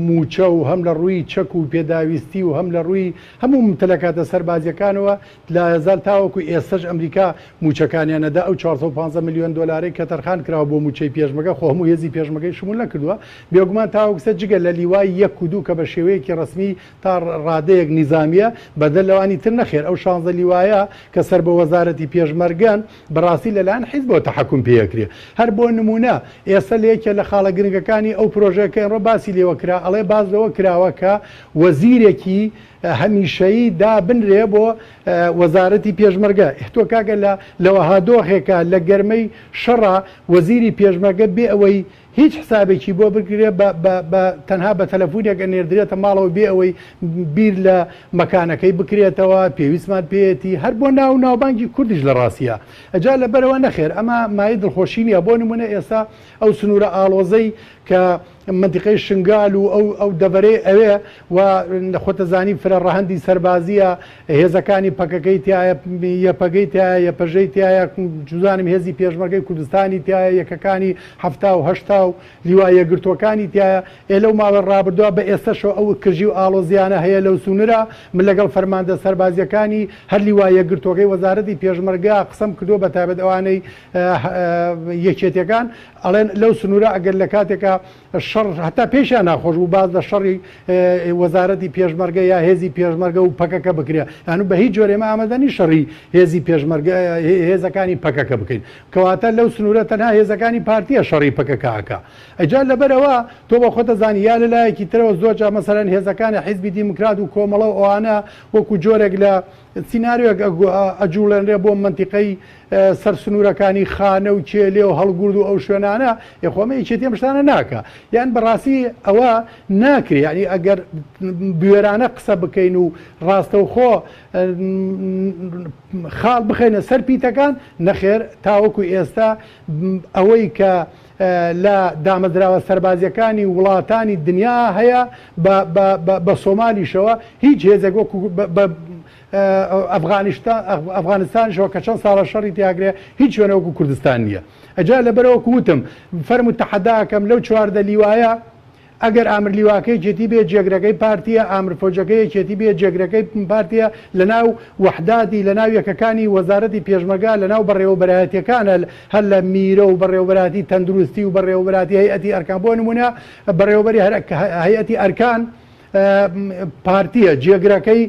موچە و هەم لە ڕووی چەک و پێداویستی و هەم لە ڕووی هەموو متلەکاتە سەربازیەکانەوە لە هزار تاوەکو ئێستش ئەمریکا موچەکانیانەدا ئەو 450 میلیۆن دلاری کە تەرخان کراوە بۆ موچەی پێشمەرگە خۆ هەموو هێزی پێشمەرگەی شمول نەکردووە بێگومان تاوەکسە جگە لە لیوای 1 و 2 کە بە شێوەیەکی ڕسمی تا ڕادەیەک نیزامیە بەدەل لەوانی تر نەخێر ئەو 16 لیوایە کە سەر بە وەزارەتی پێشمەرگەن بەڕاستی لەلایەن حیزب بۆ تەحەکوم پێکرێ. هەر بۆ نمونە ئێستا لەیەکێ لە خاڵە گرنگەکانی ئەو پرۆژەکەی ڕۆ باسی لێوە کرا ئەڵێ باز لەوە کراوە کە وەزیرێکی هەمیشەیی دا بنرێ بۆ وەزارەتی پێشمەرگە. تۆ کاگە لەوە هادۆخێکە لە گەرمەی شەڕە وەزیری پێشمەرگە بێ ئەوەی هیچ حسابێکی بۆ بگرێ تەنها بە تەلەفۆنێکە نێردرێتە ماڵەوە بێ ئەوەی بیر لە مەکانەکەی بکرێتەوە پێویستمان پێێتی هەر بۆ ناو ناوبانگی کوردیش لە ڕاستیە ئەجا لەبەرەوە نەخێر ئەمە مای دڵخۆشی نیە بۆ نمونە ئێستا ئەو سنوورە ئاڵۆزەی کە منتیقەی شنگال و ئەو دەبەرەی ئەوێ و خۆتەزانی فرە ڕەهەندی سەربازیە هێزەکانی پەکەکەی تایە یەپەگەی تایە یەپەژەی تایە جوزانم هێزی پێشمەرگەی کوردستانی تایە یەکەکانی هەفتا و هەشتا و لیوای یەکگرتوەکانی تایە لەو ماوە ڕابردووە بە ئێستەشەوە ئەو کژی و ئاڵۆزیانە هەیە لەو سونرە من لەگەڵ فەرماندە سەربازیەکانی هەر لیوای یەکگرتوەکەی وەزارەتی پێشمەرگە قسەم کردو بە تایبەت ئەوانەی یەکێتیەکان ئەڵێن لەو سنوورە ئەگەر لە کاتێکە شەڕ هەتا پێشیان ناخۆش و باز لە شەڕی وەزارەتی پێشمەرگە یا هێزی پێشمەرگە و پەکەکە بکرێ یانوو بە هیچ جۆرێمە ئامادەنی شەڕی هێزی پێشمەرگە هێزەکانی پەکەکە بکەین کەواتە لەو سنوورە تەنها هێزەکانی پارتیە شەڕی پەکەکەکە ئەجا لەبەرەوە تۆ بە خۆتە زانی یا لەلایەکی ترەوە زۆرجا مەسەرەن هێزەکانی حیزبی دیموکرات و کۆمەڵە ئەوانە وەکو جۆرێک لە سینناریۆک ئەجوڵێنرێ بۆ منتیقەی سەر سنوورەکانی خانە و کێلێ و هەڵگورد و ئەو شوێنانە یخۆمە هیچێتی ئەم شتانە ناکە یان بەڕاستی ئەوە ناکرێ ینی ئەگەر بوێرانە قسە بکەین و ڕاستەوخۆ خاڵ بخەینە سەر پیتەکان نەخێر تاوەکو ئێستا ئەوەی کە لە دامەدراوە سەربازیەکانی وڵاتانی دنیا هەیە بە سۆمالیشەوە هیچ هێزێک وەکو ئەفغانستانشەوە کە چەند ساڵە شەڕی تیاگرێ هیچ شوێنە وەکو کوردستان نییە ئەجا لەبەرەوە کووتم فەرمو تەحەداکەم لەو 14 لیوایە ئەگەر ئامر لیواکەی جێتی بێ جێگرەکەی پارتیە ئامر فۆجەکەی جێتی بێ جێگرەکەی پارتیە لە ناو وەحداتی لە ناو یەکەکانی وەزارەتی پێشمەرگا لە ناو بەڕێوەبەرایەتیەکانە هەر لە میرە و بەڕێوەبەراتی تەندروستی و بەڕێوەبەراتی هەیئەتی ئەرکان بۆ نمونە بەڕێوەبەری هەیئەتی ئەرکان پارتیە جێگرەکەی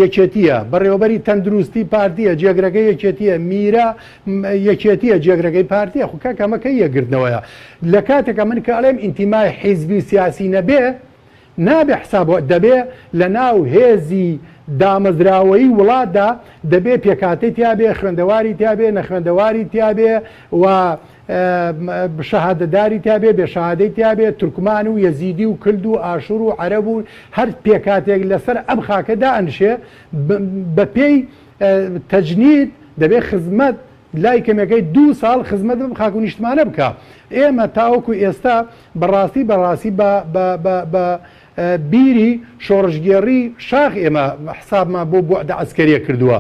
یەکێتیە بەڕێوەبەری تەندروستی پارتیە جێگرەکەی یەکێتیە میرە یەکێتیە جێگرەکەی پارتیە خو کاکەمەکەی یەکگرتنەوەیە لە کاتێکە من کە ئەڵێم ئینتیمای حیزبی سیاسی نەبێ نابێ حساب دەبێ لە ناو هێزی دامەزراوەی وڵاتدا دەبێ پێکاتی تیابێ خوێندەواری تیابێ نەخوێندەواری تیابێ و شەهادەداری تیابێ بێشەهادەی تیابێ تورکمان و یەزیدی و کلد و ئاشور و عەرەب و هەر پێکاتێک لەسەر ئەم خاکەدا ئەنشێ بە پێی تەجنید دەبێ خزمەت لای کەمەکەی 2 ساڵ خزمەت بم خاک و نیشتمانە بکە ئێمە تاوەکو ئێستا بەڕاستی بە بیری شۆڕژگێڕی شاخ ئێمە حسابمان بۆ بوعدە عەسکەریە کردووە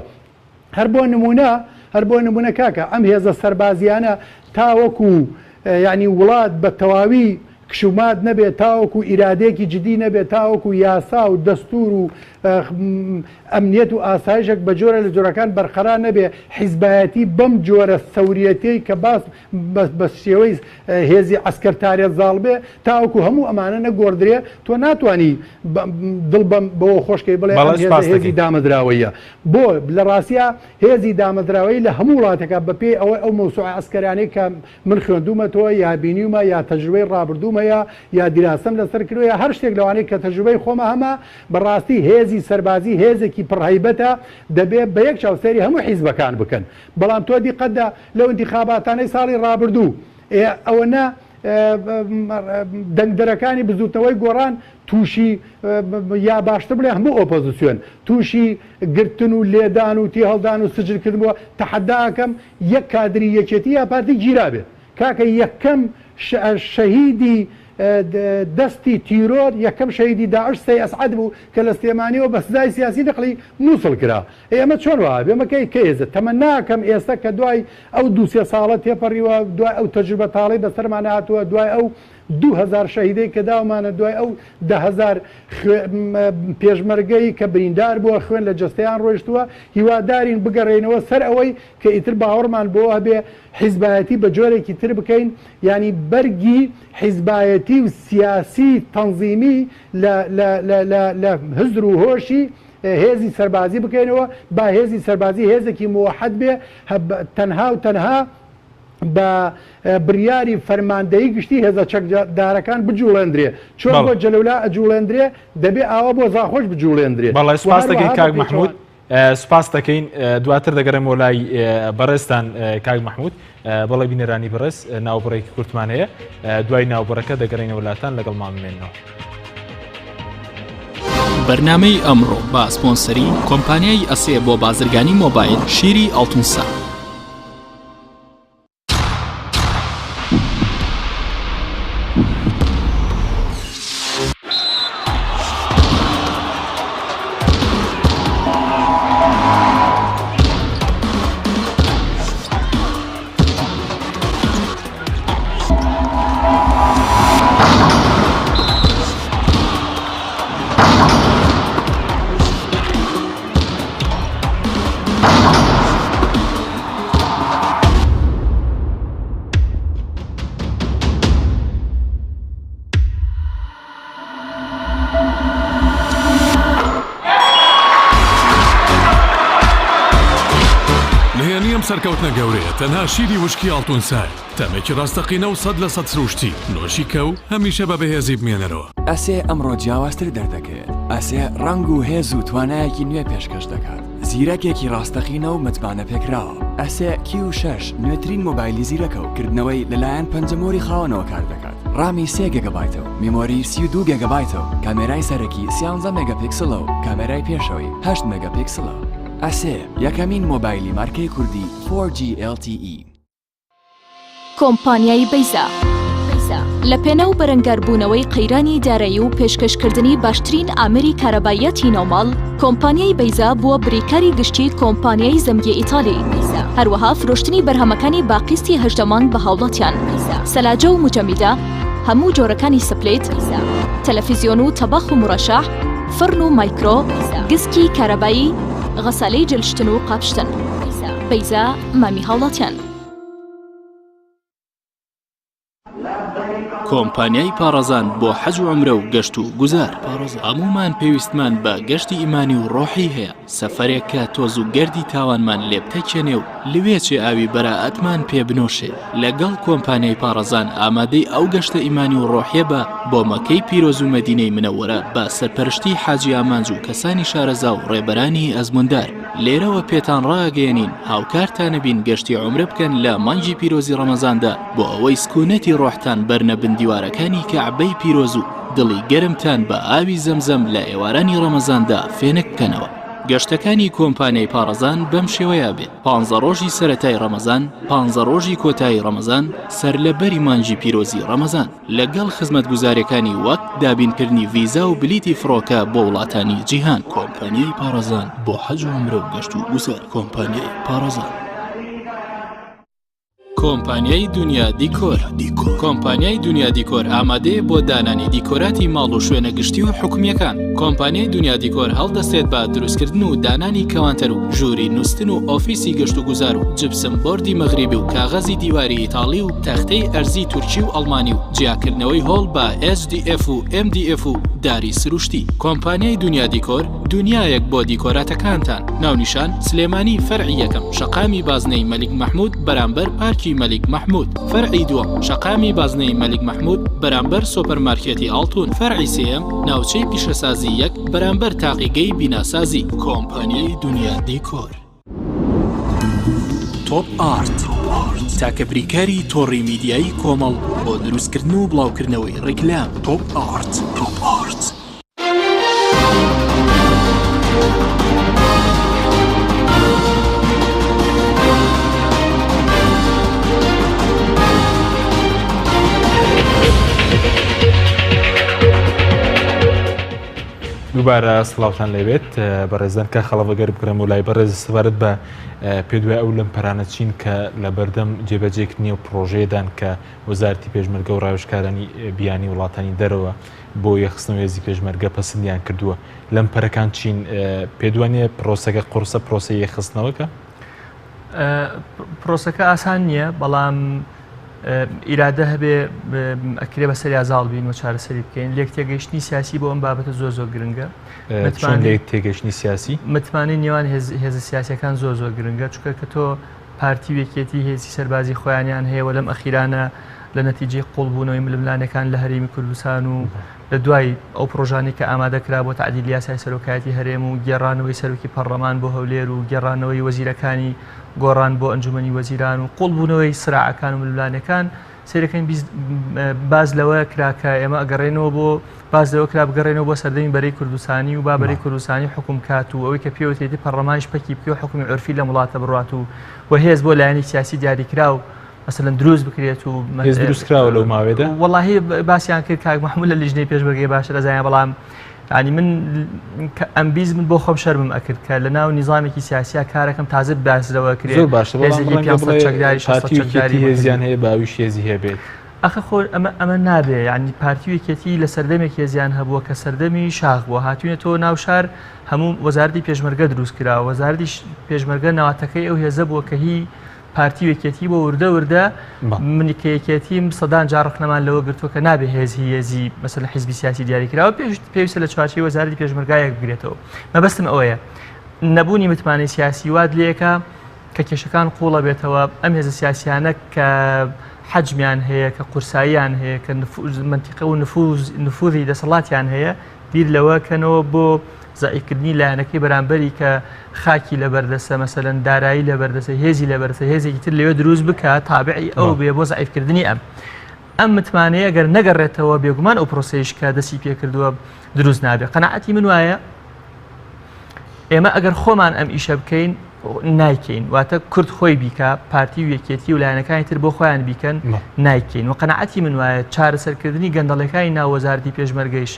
هەر بۆ نمونە کاکە ئەم هێزە سەربازیانە تاوەکو یعنی وڵات بە تەواوی کشومات نەبێت تاوەکو ئیرادێکی جدی نەبێت تاوەکو یاسا و دەستور و ئەمنیەت و ئاسایشێک بە جۆرە لە جۆرەکان بەرقەرار نەبێ حیزبایەتی بەم جۆرە سەوریەتی کە باس بە شێوەی هێزی عەسکەرتارێت زاڵ بێ تاوەکو هەموو ئەمانە نەگۆڕدرێ تۆ ناتوانی دڵ بەوە خۆشکەی بڵێ هێزی دامەدراوەیە بۆ لە ڕاستیە هێزی دامەدراوەی لە هەموو وڵاتێکە بەپێ ئەو مەوسوعە عەسکەرانەی کە من خوێندومەتەوە یا بینیومە یا تەجروبەی ڕابردوومە یا دیراسەم لەسەر کردوە یا هەر شتێک لەوانەیە کە تەجروبەی خۆمە هەمە بەڕاستی هێزی سەربازی هێزێکی پڕهەیبەتە دەبێت بە یەک چاوسەری هەموو حیزبەکان بکەن بەڵام تۆ دیقەتدا لەو انتیخاباتانەی ساڵی ڕابردوو ئەوەنە دەنگدەرەکانی بزوتنەوەی گۆڕان تووشی یا باشتر بڵێ هەموو ئۆپۆزیسیۆن تووشی گرتن و لێدان و تی هەڵدان و سجلکردنەوە تەحەداکەم یەک کادری یەکێتی یا پارتی گیرا بێت کاکە یەکەم شەهیدی دەستی تیرۆر یەکەم شەیدی داعش سەی ئەسعەد بوو کە لە سلێمانیەوە بە سزای سیاسی نەقلی مووسڵ کرا. ئێمە چۆن وایە بێمەکەی کێزە تەمە ناکەم ئێستا کە دوای ئەو 2 ساڵە تێپەڕیوە دوای ئەو تەجربە تاڵی بەسەرمان هاتووە دوای ئەو 2000 شەهیدەی کە داومانە دوای ئەو 10,000 پێشمەرگەی کە بریندار بووە خوێن لە جەستەیان ڕۆیشتووە هیوادارین بگەڕێنەوە سەر ئەوەی کە ئیتر باوەڕمان بۆ هەبێ حیزبایەتی بە جۆرێکی تر بکەین ینی بەرگی حیزبایەتی و سیاسی تەنزیمی لە هزر و هۆشی هێزی سەربازی بکەینەوە با هێزی سەربازی هێزێکی موحەد بێ تەنها و تەنها بە بریاری فەرماندەیی گشتی هێزە چەکدارەکان بجوڵێندرێ چۆن بۆ جەلەولا ئەجوڵێندرێ دەبێ ئاوا بۆ زاخۆش بجوڵێندرێ. بەڵێ سوپاس دەکەین کاک محمود سوپاس دەکەین دواتر دەگەڕێمەوە لای بەڕێستان کاک محمود بەڵێ بینەرانی بەڕێز ناوبڕێکی کورتمان هەیە دوای ناوبڕەکە دەگەڕێنەوە وڵاتان لەگەڵمان بمێنەوە. بەرنامەی ئەمڕۆ با سپۆنسەری کۆمپانیای ئەسێ بۆ بازرگانی مۆبایل شیری ئەڵتونسا. سەرکەوتنە گەورەیە تەنها شیری وشکی ئاڵتونسای تەمێکی ڕاستەقینە و 100% سروشتی نۆشی کە و هەمیشە بە بەهێزی بمێنەرەوە. ئەسێ ئەمڕۆ جیاوازتر دەردەکەوێت. ئەسێ ڕنگ و هێز و توانایەکی نوێ پێشکەش دەکات. زیرەکێکی ڕاستەقینە و متمانە پێکراوە. ئەسێ Q6 نوێترین مۆبایلی زیرەکە و کردنەوەی لەلایەن پەنجەمۆری خاوەنەوە کار دەکات. ڕامی 3 گیگابایتەوە، میمۆری 32 گیگابایتەوە، کامێرای سەرەکی 13 مێگاپیکسڵە و کامێرای پێشەوەی 8 مێگاپیکسڵە. ئەسێ یەکەمین مۆبایلی مارکەی کوردی 4G LTE. کۆمپانیای بەیزا لە پێنە و بەرەنگاربوونەوەی قەیرانی دارایی و پێشکەشکردنی باشترین ئامری کارەبایەتی ناوماڵ کۆمپانیای بەیزا بووە بریکاری گشتی کۆمپانیای زەمگی ئیتالی هەروەها فرۆشتنی بەرهەمەکانی باقیستی هەژدەمان بە هاوڵاتیان سەلاجە و مجەمیدە هەموو جۆرەکانی سپلێت تەلەڤیزیۆن و تەبەخ و مڕەشەح فڕن و مایکرۆ گسکی کارەبایی غەسالەی جلشتن و قاپشتن بەیزا مامی هاوڵاتیان. کۆمپانیای پارەزان بۆ حەج و عومرە و گەشت و گوزار هەمومان پێویستمان بە گەشتی ئیمانی و ڕۆحی هەیە سەفەرێک کە تۆز و گەردی تاوانمان لێ بتەکێنێ و لەوێچێ ئاوی بەراعەتمان پێ بنۆشێ لەگەڵ کۆمپانیای پارەزان ئامادەی ئەو گەشتە ئیمانی و ڕۆحیە بە بۆ مەکەی پیرۆز و مەدینەی منەوەرە بە سەرپەرشتی حاجی ئامانج و کەسانی شارەزا و ڕێبەرانی ئەزموندار لێرەوە پێتان ڕاگەێنین هاوکارتانە بین گەشتی عومرە بکەن لە مانگی پیرۆزی ڕەمەزاندا بۆ ئەوەی سکوونەتی ڕۆحتان بەرنەبن دیوارەکانی کەعبەی پیرۆز و دڵی گەرمتان بە ئاوی زەمزەم لە ئێوارانی ڕەمەزاندا فێنک بکەنەوە. گەشتەکانی کۆمپانیای پارەزان بەم شێوەیە بێت 15 ڕۆژی سەرەتای ڕەمەزان 15 ڕۆژی کۆتایی ڕەمەزان سەر لە بەری مانگی پیرۆزی ڕەمەزان لەگەڵ خزمەتگوزاریەکانی وەک دابینکردنی ڤیزا و بلیتی فڕۆکە بۆ وڵاتانی جیهان. کۆمپانیای پارەزان بۆ حەج و عومرە و گەشت و گوزار. کۆمپانیای پارەزان. کۆمپانیای دنیا دیکۆر کۆمپانیای دنیا دیکۆر ئامادەیە بۆ دانانی دیکۆراتی ماڵ و شوێنە گشتی و حکومیەکان. کۆمپانیای دنیا دیکۆر هەڵدەستێت بە دروستکردن و دانانی کەوانتەر و ژووری نووسن و ئۆفیسی گەشت و گوزار و جبسم بۆردی مەغریبی و کاغەزی دیواری ئیتاڵی و تەختەی ئەرزی تورکی و ئەڵمانی و جیاکردنەوەی هۆڵ بە SDF و MDF و داری سروشتی. کۆمپانیای دنیا دیکۆر دنیایەک بۆ دیکۆراتەکانتان. ناونیشان سلێمانی فەرعی یەکەم شەقامی بازنەی مەلیک مەحموود بەرامبەر پارکی مەلیک مەحموود. فەرعی دووەم شەقامی بازنەی مەلیک مەحموود بەرامبەر سۆپەرمارکێتی ئاڵتون. فەرعی سێیەم ناوچەی پیشەسازی یەک بەرامبەر تاقیگەی بیناسازی. کۆمپانیای دنیا دیکۆر. تۆپ ئارت تاکە بریکاری تۆڕی میدیایی کۆمەڵ بۆ دروستکردن و بڵاوکردنەوەی ڕیکلام. تۆپ ئارت. دووبارە سڵاوتان لەبێت بەڕێزان کە خەڵەوەگەر بکرم و لای بەڕێز سەبارەت بە پێدوای ئەو لەم پەرانە چین کە لە بەردەم جێبەجێکردنی و پرۆژەیەدان کە وەزارەتی پێشمەرگە و ڕاوێژکارانی بیانی وڵاتانی دەرەوە بۆ یەخستنەوەی هێزی پێشمەرگە پەسەندیان کردووە لەم پەرەکان چین پێدوانێ پرۆسەکە قورسە پرۆسە یەخستنەوەکە پرۆسەکە ئاسان نییە بەڵام ئیرادە هەبێ ئەکرێ بە سەریا زاڵ بین و چارەسەری بکەین لێک تێگەیشتنی سیاسی بۆ ئەم بابەتە زۆر گرنگە لێک تێگەشتنی سیاسی متمانەی نێوان هێز سیاسەکان زۆر گرنگە چونکە کە تۆ پارتی وێکێتی هێزی سەربازی خۆیانیان هەیە و لەم ئەخیرانە لە نەتیجەی قوڵبوونەوەی ململانەکان لە هەرێمی کوردستان و لە دوای ئەو پرۆژانی کە ئامادەکرا بۆ تعدیل یاسای سەرۆکایەتی هەرێم و گێڕانەوەی سەرۆکی پەرلەمان بۆ هەولێر و گێڕانەوەی وەزیرەکانی گۆڕان بۆ ئەنجومەنی وەزیران و قوڵبوونەوەی سراعەکان و ململانەکان سیرەکەین باز لەوە کراکە ئێمە ئەگەڕێنەوە بۆ باز لەوە کرا بگەڕێنەوە بۆ سەردەمی بەرەی کوردستانی و بابەرەی کوردستانی حکوم کات و ئەوەی کە پێوتێتی پەرلەمانیش پەکی بکە و حکومی عرفی لە وڵاتە بڕات و هێز بۆ لایەنی سیاسی دیاریکرا و مثلەن دروست بکرێت و دروستکراوە لەو ماوەیەدا وەڵاهی باسییان کرد کاک محمود لە لیژنەی پێشمەرگەی باشە دەزانێ بەڵام ینی من ئەمبیز من بۆ خۆم شەرمم ئەکرد کە لە ناو نیزامێکی سیاسیا کارەکەم تازە باسرەوە کرێت زۆر باشە هێزیان هەیە باویش هێزی هەبێت ئەخە خۆ ئەمە نابێ ینی پارتی وێکێتی لە سەردەمێک هێزیان هەبووە کە سەردەمی شاخ بووە هاتوونێت تۆ ناو شار هەموو وەزارەتی پێشمەرگە دروست کراوە وەزارەتی پێشمەرگە ناواتەکەی ئەو هێزە بووە کە هی پارتی وێکێتی بۆ وردە منیکەیەکێتیم سەدان جارڕخنەمان لەوە گرتووە کە نابێ هێزی مەسەلەن حیزبی سیاسی دیاریکراوە پێویستە لە چوارچەی وەزارەتی پێشمەرگایەک بگرێتەوە مەبەستم ئەوەیە نەبوونی متمانەی سیاسی واد لێکە کە کێشەکان قوڵە بێتەوە ئەم هێزە سیاسیانە کە حەجمیان هەیە کە قورساییان هەیە کە منتیقە و نفوذی دەسەڵاتیان هەیە بیر لەوەکەنەوە بۆ زائیکردنی لایەنەکەی بەرامبەری کە خاکی لەبەردەسە مەسەلەن دارایی لەبەردەسە هێزی لەبەردەسە هێزێکی تر لەوێ دروست بکە تابعی ئەو بێ بۆ زائیفکردنی ئەم متمانەیە گەر نەگەڕێتەوە بێگومان ئەو پرۆسەیەش کە دەستی پێکردووە دروست نابێت قەناعەتی من وایە ئێمە ئەگەر خۆمان ئەم ئیشە بکەین نایکەین واتە کورد خۆی بیکە پارتی وێکێتی و لایەنەکانی تر بۆ خۆیان بیکەن نایکەین و قەناعەتی من وایە چارەسەرکردنی گەندەڵەکانی ناو وەزارەتی پێشمەرگەیش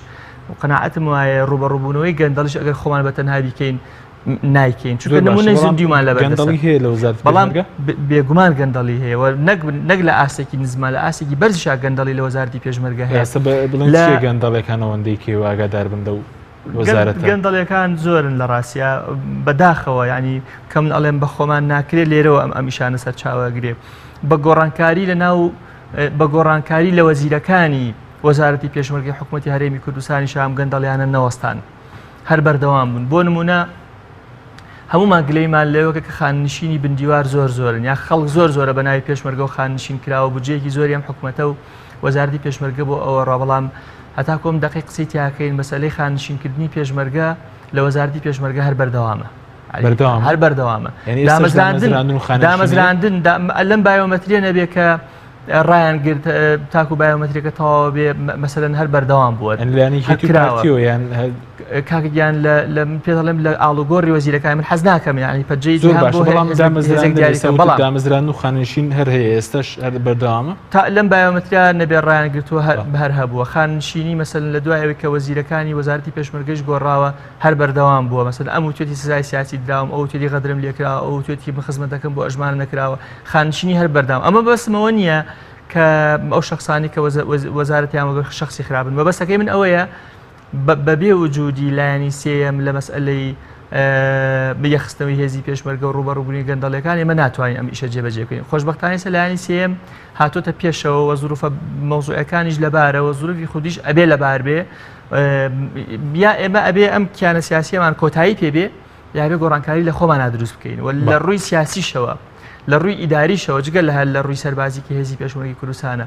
و قەناعەتم وایە ڕوبەڕووبوونەوەی گەندەڵیش ئەگەر خۆمان بەتەنها بیکەین نایکەین چونکە نمونەی زیندیمان لەبەردەست بەڵام بێگومان گەندەڵی هەیە نەک لە ئاسێکی نزمان لە ئاسێکی بەرزشا گەندەڵی لە وەزارەتی پێشمەرگە هەیە لە گەندەڵەکانەوەندەی کێ ئاگادار بن و گەندەڵەکان زۆرن لە ڕاستە بەداخەوە ینی کەم ئەڵێم بە خۆمان ناکرێت لێرەوە ئەم ئیشانە سەر چاوەگرێ بە گۆڕانکاری لە ناو بە گۆڕانکاری لە وەزیرەکانی وەزارەتی پێشمەرگەی حکوومەتی هەرێمی کوردستانی شام گەندەڵیانە نەوەستان هەر بەردەوام بوون بۆ نمونە هەمومان گلەیمان لەوەکە کە خاننشینی بندیوار زۆرن یا خەڵک زۆرە بە ناوی پێشمەرگە و خاننشین کراوە بودجەیەکی زۆری ئەم حکوومەتە و وەزارەتی پێشمەرگە بۆ ئەوە ڕابەڵام هەتا کۆم دقی قسەی تیاکەین مەسەلەی خاننشینکردنی پێشمەرگە لە وەزارەتی پێشمەرگە هەر بەردەوامە هەر بەردەوامە دامەزراندن لەم بایۆمەتریە نەبێ کە ڕایان گرت تاکو بایۆمەتریەکە تەواو بێ مەسەلەن هەر بەردەوام بووە کاکگیان لە پێدەڵێم لە ئاڵوگۆڕی وەزیرەکانی من حەز ناکەم ینی پەجەی دامەزران و خاننشین هەر هەیە ئێستش هەر بەردەوامە تا لەم بایۆمەتریا نەبێ ڕایان گرتووە هەر هەبووە خاننشینی مەسەلەن لە دوایەوەی کە وەزیرەکانی وەزارەتی پێشمەرگەش گۆڕاوە هەر بەردەوام بووە مەسەلەن ئەم توێتی سزای سیاسی دراوم ئەو توێتی غەدرم لێکراوە ئەو توێتی خزمەتەکەم بۆ ئەژمان نەکراوە خاننشینی هەر بەردەوام ئەمە بەسمەوە نییە کە ئەو شخصانی کە وەزارەتیان وەگە شخصی خراپن بەبەستەکەی من ئەوەیە بەبێ وجودی لایەنی سێەم لە مەسئلەی بەیەخستنەوەی هێزی پێشمەرگە و ڕوبەڕووبوونی گەندەڵەکان ئێمە ناتوانین ئەم ئیشە جێبەجێ بکەین خۆشبەختانە سە لایەنی سێەم هاتۆتە پێشەوە وە زوروفە مەوزوعەکانیش لەبارەوە زوروفی خودیش ئەبێ لەبار بێ یا ئێمە ئەبێ ئەم کیانە سیاسیەمان کۆتایی پێبێ یابێ گۆڕانکاری لە خۆمان نادروست بکەین و لە ڕووی سیاسیشەوە لە ڕووی ئیداریشەوە جگە لە ڕووی سەربازی کە هێزی پێشمەرگەی کوردستانە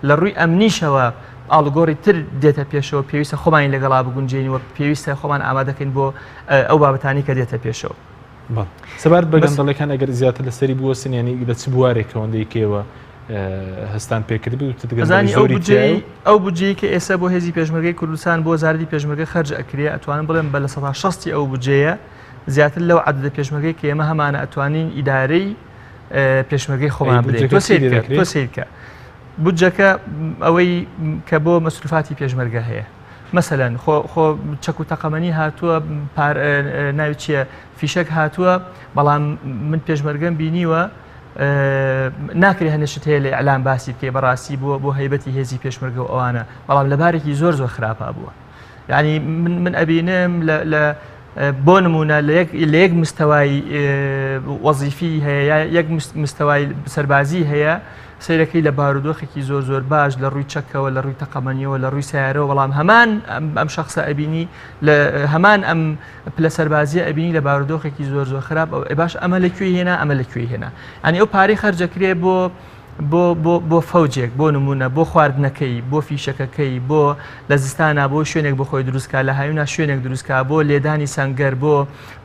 لە ڕووی ئەمنیشەوە ئاڵگۆڕی تر دێتە پێشەوە پێویستە خۆمان لەگەڵا بگونجێنی و پێویستە خۆمان ئامادەکەین بۆ ئەو بابەتانی کە دێتە پێشەوە سەبارەت بە گەندەڵەکان ئەگەر زیاتر لەسەری بوەستن ینی لە چ بوارێکەوەندەی کێوە هەستان پێکرد ئەو بودجەیە کە ئێستا بۆ هێزی پێشمەرگەی کوردستان بۆ وەزارەتی پێشمەرگە خەرج ئەکرێ ئەتوانم بڵێم بە لە 160 ئەو بودجەیە زیاتر لەو عەدەدە پێشمەرگەی کە ئێمە هەمانە ئەتوانین ئیدارەی پێشمەرگەی خۆمان بدەین تۆ سیرکە بودجەکە ئەوەی کە بۆ مەسروفاتی پێشمەرگە هەیە مەسەلەن خۆ چەک و تەقەمەنی هاتووە ناوی چییە فیشک هاتووە بەڵام من پێشمەرگەم بینیوە ناکرێ هەنێشت هەیە لە ئەعلام باسی بکەی بەڕاستی بووە بۆ هەیبەتی هێزی پێشمەرگە و ئەوانە بەڵام لەبارێکی زۆر خراپە بووە یعنی من ئەبینم بۆ نمونە لە یەک مستەوای وەزیفی هەیە یەک مستەوای سەربازی هەیە سیرەکەی لە بارودۆخێکی زۆر باش لە ڕووی چەکەوە لە ڕووی تەقەمەنیەوە لە ڕووی سیارەوە بەڵام هەمان ئەم شخصە ئەبینی هەمان ئەم پلە سەربازیە ئەبینی لە بارودۆخێکی زۆر خراپ باش ئەمە لەکوێ هێنا ئەمە لەکوێ هێنا ئەنی ئەو پارەی خەرجەکرێ بۆ فەوجێک بۆ نمونە بۆ خواردنەکەی بۆ فیشەکەکەی بۆ لە زستانە بۆ شوێنێک بۆ خۆی دروستکە لە هاوینا شوێنێک دروستکە بۆ لێدانی سەنگەر بۆ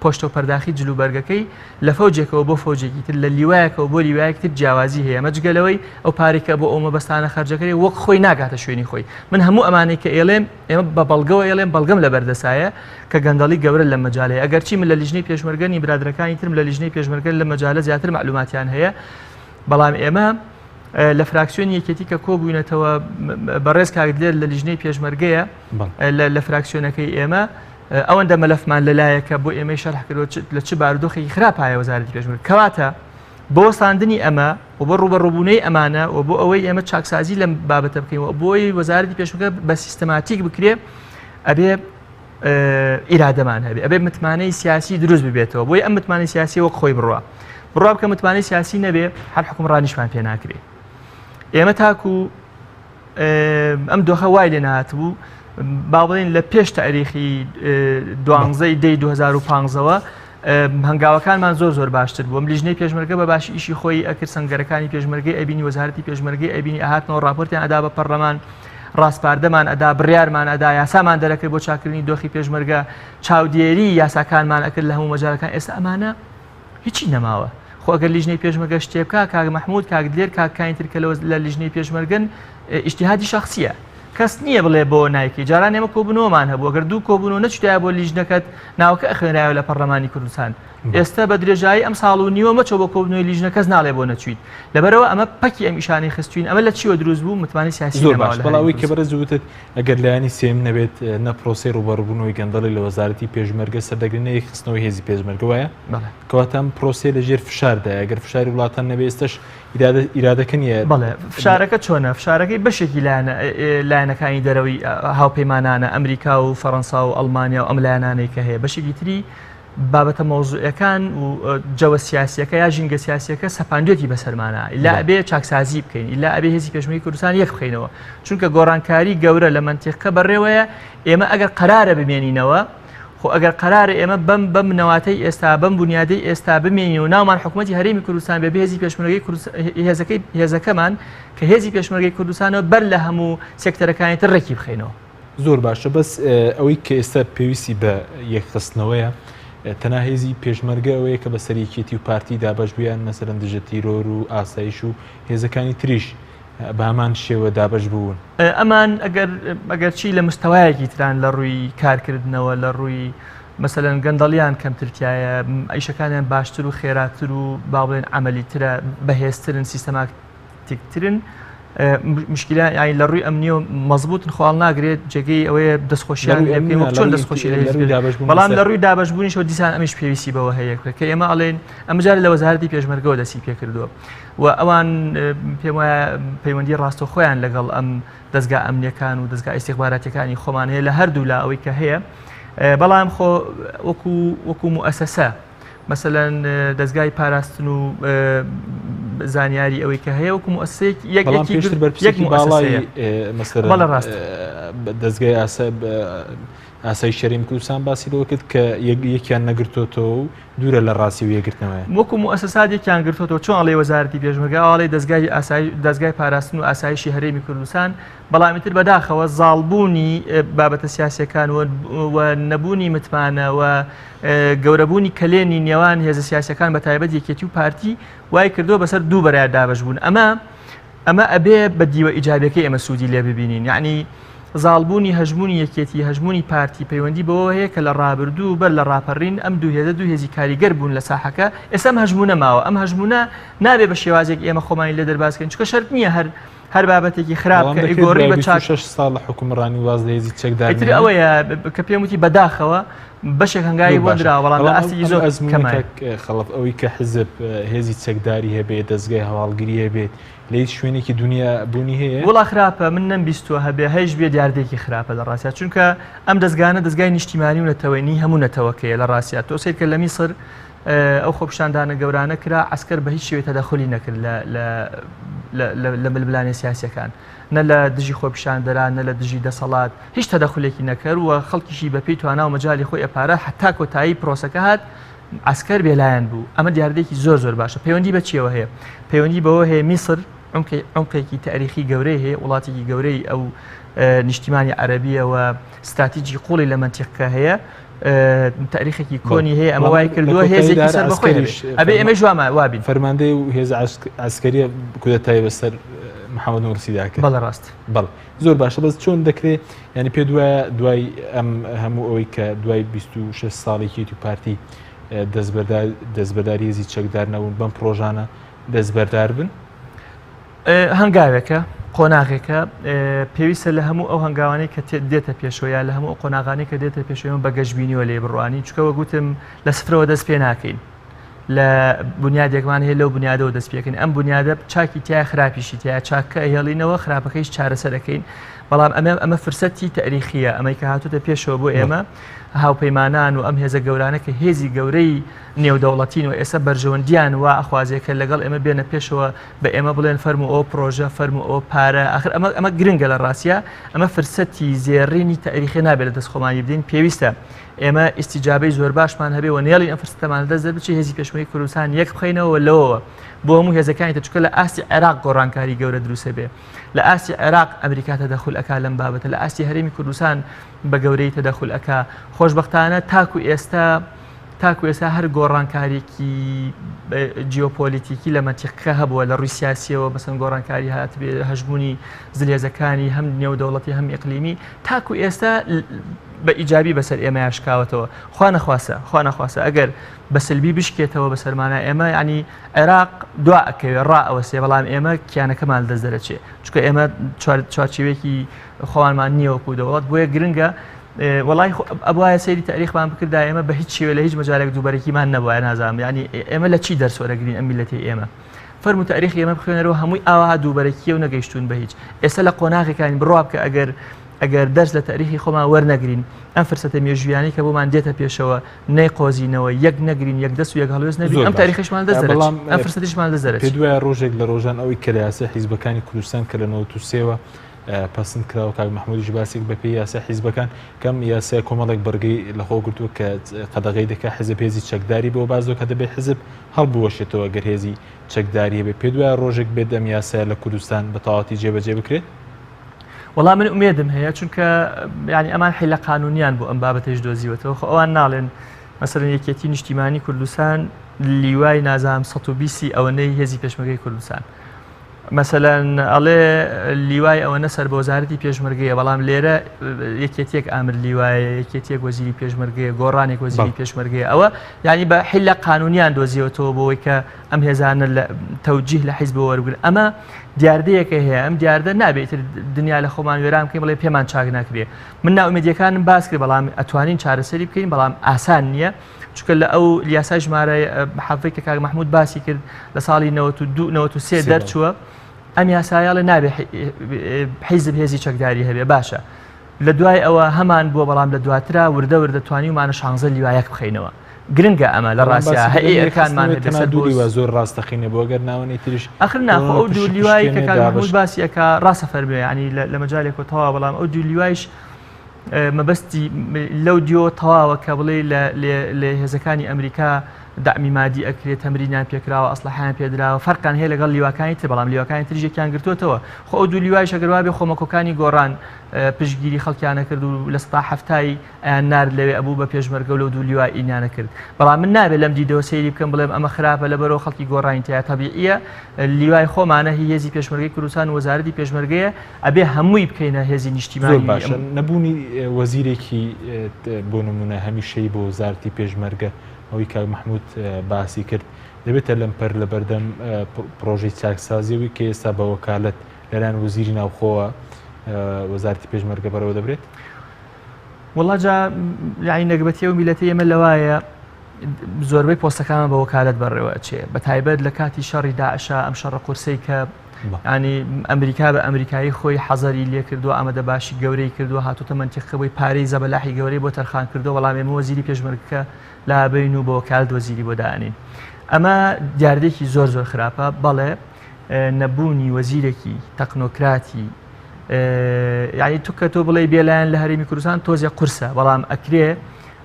پۆشتە و پەرداخی جلوبەرگەکەی لە فەوجێکەوە بۆ فەوجێکی تر لە لیوایەکەوە بۆ لیوایەکتر جیاوازی هەیە مەجگەلەوەی ئەو پارێکە بۆ ئەو مەبەستانە خەرجەکەی وەک خۆی ناگاتە شوێنی خۆی من هەموو ئەمانەی کە ئێڵێم ئێمە بە بەڵگەوە ئێڵێم بەڵگەم لە بەردەسایە کە گەندەڵی گەورە لە مەجالەیە ئەگەرچی من لە لیژنەی پێشمەرگەنی برادرەکانی ترم لە لیژنەی پێشمەرگە لە مەجالە زیاتر معلوماتیان هەیە بەڵام ئێمە لە فراکسیۆن یەکێتی کە کۆبووینەتەوە بەڕێز کاگدلێر لە لیژنەی پێشمەرگەیە لە فراکسیۆنەکەی ئێمە ئەوەندە مەلەفمان لەلایەکە بۆ ئێمەی شەرح کردەوە لە چ بارودۆخێکی خراپایە وەزارەتی پێشمەرگە کەواتە بۆ ساندنی ئەمە و بۆ ڕوبەڕووبوونەی ئەمانە و بۆ ئەوەی ئێمە چاکسازی لەم بابەتە بکەینەوە بۆی وەزارەتی پێشمەرگە بە سیستەماتیک بکرێ ئەبێ ئیرادەمان هەبێ ئەبێ متمانەی سیاسی دروست ببێتەوە بۆی ئەم متمانەی سیاسی وەک خۆی بڕوا بکە متمانەی سیاسی نەبێ هەر حکومڕانیشمان پێ ناکرێ ئێمە تاکو ئەم دۆخە وای لێ نهاتبوو با بڵێن لە پێش تاریخی 12/2015ەوە هەنگاوەکانمان زۆر باشتر بووم لیژنەی پێشمەرگە بە باشی ئیشی خۆی ئەکرد سەنگەرەکانی پێشمەرگەی ئەبینی وەزارەتی پێشمەرگەی ئەبینی ئاهاتنەوە ڕاپۆرتیان ئەدا بە پەرلەمان ڕاستپاردەمان ئەدا بڕیارمان ئەدا یاسامان دەرەکرد بۆ چاکردنی دۆخی پێشمەرگە چاودێری یاساکانمان ئەکرد لە هەموو مەجالەکان ئێستا ئەمانە هیچی نەماوە خۆ ئەگەر لیژنەی پێشمەرگە شتێ بکە کاک مەحموود کاکدلێر کاکانی ترکە لە لیژنەی پێشمەرگەن ئیجتیهادی شخصیە کەس نییە بڵێ بۆ نایکی جاران ئێمە کۆبوونەوەمان هەبوو ئەگەر دوو کۆبوونەوە نەچوتایە بۆ لیژنەکەت ناوکە ئەخوێنرایەوە لە پەرلەمانی کوردستان ئێستا بە درێژایی ئەم ساڵ و نیوە مەچەوە بۆ کۆبوونەوەی لیژنە کەس ناڵێ بۆ نەچویت لەبەرەوە ئەمە پەکی ئەم ئیشانەی خستوین ئەمە لە چیوە دروست بوو متمانی سیاسی بەڵاوی کە بەرە زووتت ئەگەر لایانی سێم نەبێت نە پرۆسی ڕوبەڕووبوونەوەی گەندەڵی لە وەزارەتی پێشمەرگە سەردەگرنەیە خستنەوەی هێزی پێشمەرگە وایە کەواتە ئەم پرۆسێ لەژێر فشاردایە ئەگەر فشاری وڵاتان نەبێ ئێستش ئیرادەکە نیە بەڵێ فشارەکە چۆنە فشارەکەی بەشێکی لایەنەکانی دەرەوەی هاوپەیمانانە ئەمریکا و فەڕەنسا و ئەڵمانیا و ئەم لایەنانەی کە هەیە بەشێکی تری بابەتە مۆزوعەکان و جەوە سیاسیەکە یا ژینگە سیاسیەکە سەپاندوێتی بەسەرمانە ئیلا ئەبێ چاکسازی بکەین ئیلا ئەبێ هێزی پێشمەرگەی کوردستان یەک بخەینەوە چونکە گۆڕانکاری گەورە لە منتیقە بەڕێوەیە ئێمە ئەگەر قەرارە بمێنینەوە خۆ ئەگەر قەرارە ئێمە بەم نەواتەی ئێستا بەم بنیادەی ئێستا بمێنین و ناومان حکوومەتی هەرێمی کوردستان بێ هێزی پێشمەرگەی هێزەکەمان کە هێزی پێشمەرگەی کوردستانەوە بەر لە هەموو سێکتەرەکانی تر ڕێکی بخەینەوە زۆر باشە بەس ئەوەی کە ئێستا پێویستی بە یەکخستنەوەیە تەنها هێزی پێشمەرگە ئەوەیە کە بە سەرکێتی و پارتی دابەشبوویان مەسەرەن دژە تیرۆر و ئاسایش و هێزەکانی تریش بە هەمان شێوە دابەش بوون ئەمان ئەگەر چی لە مستەوایەکی تران لە ڕووی کارکردنەوە لە ڕووی مەسەلەن گەندەڵیان کەمترتیایە ئیشەکانیان باشتر و خێراتر و با بڵێن عەمەلیترە بەهێزترن سیستەماتیکترن مشکلات یعنی لە ڕووی ئەمنی و مەزبوطن خۆڵ ناگرێت جێگەی ئەوەیە دەستخۆشیان چۆن دەستخۆشی بەڵام لە ڕووی دابەشبوونیشەوە دیسان ئەمیش پێویستی بەوە هەیە کە ئێمە ئەڵێن ئەمجار لە وەزارەتی پێشمەرگەوە دەستی پێ کردووە و ئەوان پێم وایە پەیوەندی ڕاستەوخۆیان لەگەڵ ئەم دەستگا ئەمنیەکان و دەستگا ئیستیخباراتیەکانی خۆمان هەیە لە هەردوو لا ئەوەی کە هەیە بەڵام خۆ وەکو موئەسەسە مثلەن دەستگای پاراستن و زانیاری ئەوەی کە هەیە وەکو موئەسسەیەک یەک باڵای بەڵە ڕاست دەستگای ئاسایی شەرعی کوردستان باسی لەوە کرد کە یەکیان نەگرتوتەوە و دوورە لە ڕاستی و یەکگرتنەوەیە وەکو موئەسسات یەکیان گرتوتەوە چۆن ئەڵێ وەزارەتی پێشمەرگە ئاڵێ دەستگای پاراستن و ئاسایشی هەرێمی کوردستان بەڵامی تر بەداخەوە زاڵبوونی بابەتە سیاسیەکان و نەبوونی متمانە و گەورەبوونی کلێنی نێوان هێزە سیاسیەکان بە تایبەت یەکێتی و پارتی وای کردووە بەسەر دوو بەرای دابەش بوون ئەمە ئەبێ بە دیوە ئیجابیەکەی ئێمە سوودی لێ ببینین یعنی زاڵبوونی هەژمونی یەکێتی هەژمونی پارتی پەیوەندی بەوە هەیە کە لە ڕابردوو بەر لە ڕاپەڕین ئەم دوو هێزی کاریگەر بوون لە ساحەکە ئێستا ئەم هەژمونە ماوە ئەم هەژمونە نابێ بە شێوازێک ئێمە خۆمانی لێ دەربازکەین چونکە شەرت نییە هەر بابەتێکی خراپ کە ئیگۆڕی بە چاک 6 ساڵ لە حکومڕانی واز لە هێزی چەکدار ئیتر ئەوەیە کە پێم وتی بەداخەوە بەشێک هەنگاوی بۆ درا بەڵام لە ئاستی زۆر کەمە خەڵف ئەوەی کە حزب هێزی چەکداری هەبێت دەستگای هەواڵگیری هەبێت لە شوێنێکی دنیا بوونی هەیە وڵا خراپە من نەمبیستوە هەبێ هەیش بێ دیاردێکی خراپە لە ڕاستە چونکە ئەم دەستگانە دەستگای نیشتیمانی و نەتەوەینی هەموو نەتەوەکەیە لە ڕاستە تۆ سیر کە لە میسر ئەو خۆپشاندانە گەورانە کرا عسکەر بە هیچ شێوێ تەدەخلی نەکرد لە ململانێ سیاسیەکان نە لە دژی خۆپشاندەران نە لە دژی دەسەڵات هیچ تەدەخولێکی نەکرد و خەڵکیشی بەپێی توانە و مەجای خۆی ئەپارە حتا کۆتایی پرۆسەکە هات عسکەر بێلایەن بوو ئەمە دیاردێکی زۆر باشە پەیوەندی بە چیەوە هەیە پەیوەندی بەوە هەیە میسر عمقێکی تاریخی گەورەی هەیە وڵاتێکی گەورەی ئەو نیشتیمانی عەرەبیەوە ستاتیجی قوڵی لە منتیقەکە هەیە تاریخێکی کۆنی هەیە ئەمە وای کردووە هێزێکی سەر بەخۆی ئەبێ ئێمە جوامە وابین فەرماندەی و هێز عسکەریە کودەتای بەسەر محەممەد نوورسیداکە بەڵە ڕاست بەڵ زۆر باشە بەس چۆن دەکرێت ینی پێ دوای ئەم هەموو ئەوەی کە دوای 26 ساڵێکی تو پارتی دەستبەرداری هێزی چەکدار نەبوون بەم پرۆژانە دەستبەردار بن هەنگاوێکە قۆناغێکە پێویستە لە هەموو ئەو هەنگاوانەی کە دێتە پێشۆیان لە هەموو قۆناغانی کە دێتە پێشۆیەوە بە گەشتبینیوە لێ بڕوانی چکەوە گوتم لە سفرەوە دەست پێ ناکەین لە بنیادێکمان هەیە لەو بنیادەوە دەست پێکەین ئەم بنیادە چاکی تیا خراپیشی تیا چاکە هێڵینەوە خراپەکەیش چارەسەر دەکەین بەڵام ئەمە فرسەتی تاریخیە ئەمەی کە هاتوتە پێشەوە بۆ ئێمە هاوپەیمانان و ئەم هێزە گەورانە کە هێزی گەورەی نێودەوڵەتین و ئێستا بەرژەوەندیان و ئەخوازێکە لەگەڵ ئێمە بێنە پێشەوە بە ئێمە بڵێن فەرمو ئەو پرۆژە فەرمو ئەو پارە ئاخر ئەمە گرنگە لە ڕاستە ئەمە فرسەتی زێڕینی تاریخی نابێت لە دەست خۆمانی بدەین پێویستە ئێمە ئیستیجابەی زۆر باشمان هەبێ و نێڵی ئەم فرسەتەمان دەست بچی هێزی پێشمەری کوردستان یەک بخەینەوە لەوەوە بۆ هەموو هێزەکانی تەچکە لە ئاستی عێراق گۆڕانکاری گەورە دروستە بێ لە ئاستی عێراق ئەمریکا تەدەخل ئەکا لەم بابەتە لە ئاستی هەرێمی کوردستان بە گەورەی تەدەخل ئەکا خۆشبەختانە تاکو ئێستا هەر گۆڕانکارێکی جیۆپۆلیتیکی لە مەنتیقەکە هەبووە لە ڕووی سیاسیەوە بەسەن گۆڕانکاری هات بێ هەژبوونی زلێزەکانی هەم نێودەوڵەتی هەم ئیقلیمی تاکو ئێستا بە ئیجابی بەسەر ئێمە یاشکاوەتەوە خوا نەخواسە ئەگەر بە سلبی بشکێتەوە بەسەرمانە ئێمە ینی عێراق دوا ئەکەوێت ڕائەوەسێ بەڵام ئێمە کیانەکەمان دەست دەرەچێ چونکە ئێمە چوارچێوێکی خۆوانمان نییەوەکو دەوڵەت بۆیە گرنگە وڵای ئەبواە سەیری تاریخمان بکردا ئێمە بە هیچ شێوە لە هیچ مەجارێک دووبەرێکیمان نەبووە نازانم ینی ئێمە لە چی دەرسوەرەگرین ئەم میلەتی ئێمە فەرمو تاریخی ئێمە بخوێنەرەوە هەمووی ئاوا دووبەرێکیە و نەگەیشتون بە هیچ ئێستا لە قۆناغەکانی بڕوا بکە ئەگەر دەرس لە تاریخی خۆمان وەرنەگرین ئەم فرسەتە مێژویانی کە بۆمان دێتە پێشەوە نەیقۆزینەوە یەک نەگرین یەک دەست و یەک هەڵوێز نەبین ئەم تاریخیشمان دەست دەرێت ئەم فرسەتیشمان دەست دەرێت پێ دوایە ڕۆژێک لە ڕۆژان ئەوەی کە لە یاسا حیزبەکانی کوردستان کە لە 93ەوە پسند کراوە کاک محمودیش باسێک بە پێی یاسا حیزبەکان کەم یاسای کۆمەڵێک بەرگەی لەخۆ گرتووە کە قەدەغەی دەکا حزب هێزی چەکداری بۆ بازۆ کە دەبێت حزب هەڵبوەشێتەوە گەر هێزی چەکداری بێ پێ دوایە ڕۆژێک بێت ئەم یاسای لە کوردستان بە تەواوەتی جێبەجێ بکرێت وەڵام من ئومێدم هەیە چونکە ینی ئەمان حیلە قانونیان بۆ ئەم بابەتەش دۆزیوەتەوە خۆ ئەوان ناڵێن مەسەرەن یەکێتی نیشتیمانی کوردستان لیوای نازام 120 ئەوەنەی هێزی پێشمەرگەی کوردستان مەسەلەن ئەڵێ لیوای ئەوەنە سەر بە وەزارەتی پێشمەرگەیە بەڵام لێرە یەکێتێک ئامر لیوایە یەکێتێک وەزیری پێشمەرگەیە گۆڕانێک وەزیری پێشمەرگەیە ئەوە ینی بە حیلە قانونیان دۆزیەوەتەوە بۆەوەی کە ئەم هێزانە لە تەوجیه لە حیزب وەربگرن ئەمە دیاردەیەکە هەیە ئەم دیاردە نابێت دنیا لە خۆمان وێران بکەین بڵێ پێمان چاک ناکرێ من ناومێدیەکانم باس کرد بەڵام ئەتوانین چارەسەری بکەین بەڵام ئاسان نییە چونکە لە ئەو یاسای ژمارە حەفەی کە کاک محمود باسی کرد لە ساڵی 92-93 دەرچووە ئەم یاسایاڵە نابێ حیزب هێزی چەکداری هەبێ باشە لە دوای ئەوە هەمان بووە بەڵام لە دواترا وردە توانی ومانە 16 لیوایەک بخەینەوە گرنگە ئەمە لە ڕاستە هەیە ئەرکانمان دوولیوە زۆر ڕاستەخینە بۆ گەر ناوەی تریش ئەخر ناخۆ ئەو دوو لیوای کە کاک محمود باسی ئەکا ڕاستە فەرمێ ینی لە مەجالێکەوە تەواو بەڵام ئەو دوو لیوایش مەبەستی لەو دیۆ تەواوە کە بڵێ لە هێزەکانی ئەمریکا دامی مادی ئەکرێت تەمرینیان پێکراوە ئەسلحەیان پێدراوە فەرقان هەیە لەگەڵ لیواکانی تر بەڵام لیواکانی تریژێکیان گرتوتەوە خۆ ئەو دوو لیوای شەگەروا بێ خۆمەکۆکانی گۆڕان پشتگیری خەڵکیانە کرد و لە ستا هەفتایی ئەیان نارد لەوێ ئەبوو بە پێشمەرگە و لەو دوو لیوای ئینیانە کرد بەڵام من نابێت لەم دیدەوە سەیری بکەم بڵێم ئەمە خراپە لەبەرەوە خەڵکی گۆڕانی تیا تەبیعیە لیوای خۆمانە هی هێزی پێشمەرگەی کوردستان و وەزارەتی پێشمەرگەیە ئەبێ هەمووی بکەینە هێزی نیشتیمانی باشە نەبوونی وەزیرێکی بۆ نمونە هەمیشەی بۆ وەزارەتی پێشمەرگە ئەوەی کاک محمود باسی کرد دەبێتە لەمپەر لە بەردەم پرۆژەی چاکسازیەوەی کە ئێستا بە وەکالەت لەلایەن وەزیری ناوخۆوە وەزارەتی پێشمەرگە بەرەوە دەبرێت؟ وڵا جا یعنی نەگبەتیە و میلەتی ئێمە لەوایە زۆربەی پۆستەکانمان بە وەکالەت بەڕێوە ئەچێ بە تایبەت لە کاتی شەڕی داعشە ئەم شەڕە قورسەی کە ینی ئەمریکا بە ئەمریکایی خۆی حەزەری لێ کردو ئامادە باشی گەورەی کردو هاتوتە منتیقەوەی پارەی زەبەلاحی گەورەی بۆ تەرخان کردو وەڵام ئێمە وەزیری پێشمەرگەکە لابین و بە وەکالەت وەزیری بۆ دانین ئەمە دیاردێکی زۆر خراپە بەڵێ نەبوونی وەزیرێکی تەکنۆکراتی یعنی تو کە تۆ بڵێ بێلایەن لە هەرێمی کوردستان تۆزێ قورسە بەڵام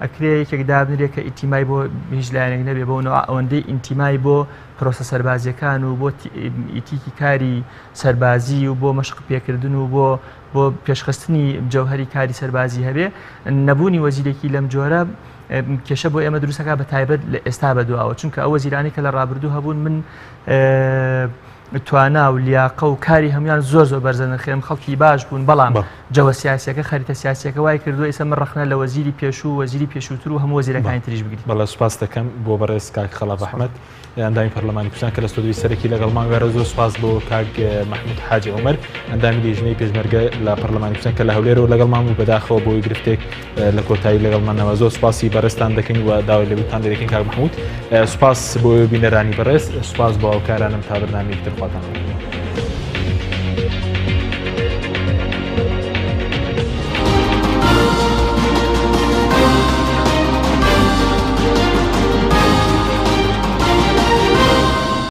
ئەکرێ یەکێک دابنرێت کە ئیتیمای بۆ هیچ لایەنێک نەبێ بۆنەوە ئەوەندەی ئینتیمای بۆ پرۆسە سەربازیەکان و بۆ ئیتیکی کاری سەربازی و بۆ مەشق پێکردن و بۆ پێشخستنی جەوهەری کاری سەربازی هەبێ نەبوونی وەزیرێکی لەم جۆرە کێشە بۆ ئێمە دروستەکە بە تایبەت لە ئێستا بەدواوە چونکە ئەو وەزیرانی کە لە ڕابردوو هەبوون من توانا و لیاقە و کاری هەمویان زۆر بەرزەنرخێم خەڵکی باش بوون بەڵام جەوە سیاسیەکە خەریتە سیاسیەکە وای کردو ئێستا من ڕخنە لە وەزیری پێشوو وەزیری پێشووتر و هەموو وەزیرەکانی تریش بگریت. بەڵێ سوپاس دەکەم بۆ بەڕێز کاک خەڵاف ئەحمەد ئەندامی پەرلەمانی کوردستان کە لە ستۆدیۆی سەرەکی لەگەڵمان وێرە زۆر سوپاس بۆ کاک محمود حاجی عومەر ئەندامی لێژنەی پێشمەرگە لە پەرلەمانی کوردستان کە لە هەولێرەوە لەگەڵمان بوو بەداخەوە بۆی گرفتێک لە کۆتایی لەگەڵمانەوە زۆر سوپاسی بەڕێستان دەکەین و داوای لەبیرتان لێ دەکەین کاک محمود سوپاس بۆ بینەرانی بەڕێز سوپاس بۆ هاوکارانم تا بەرنامەیەکی تر خواتان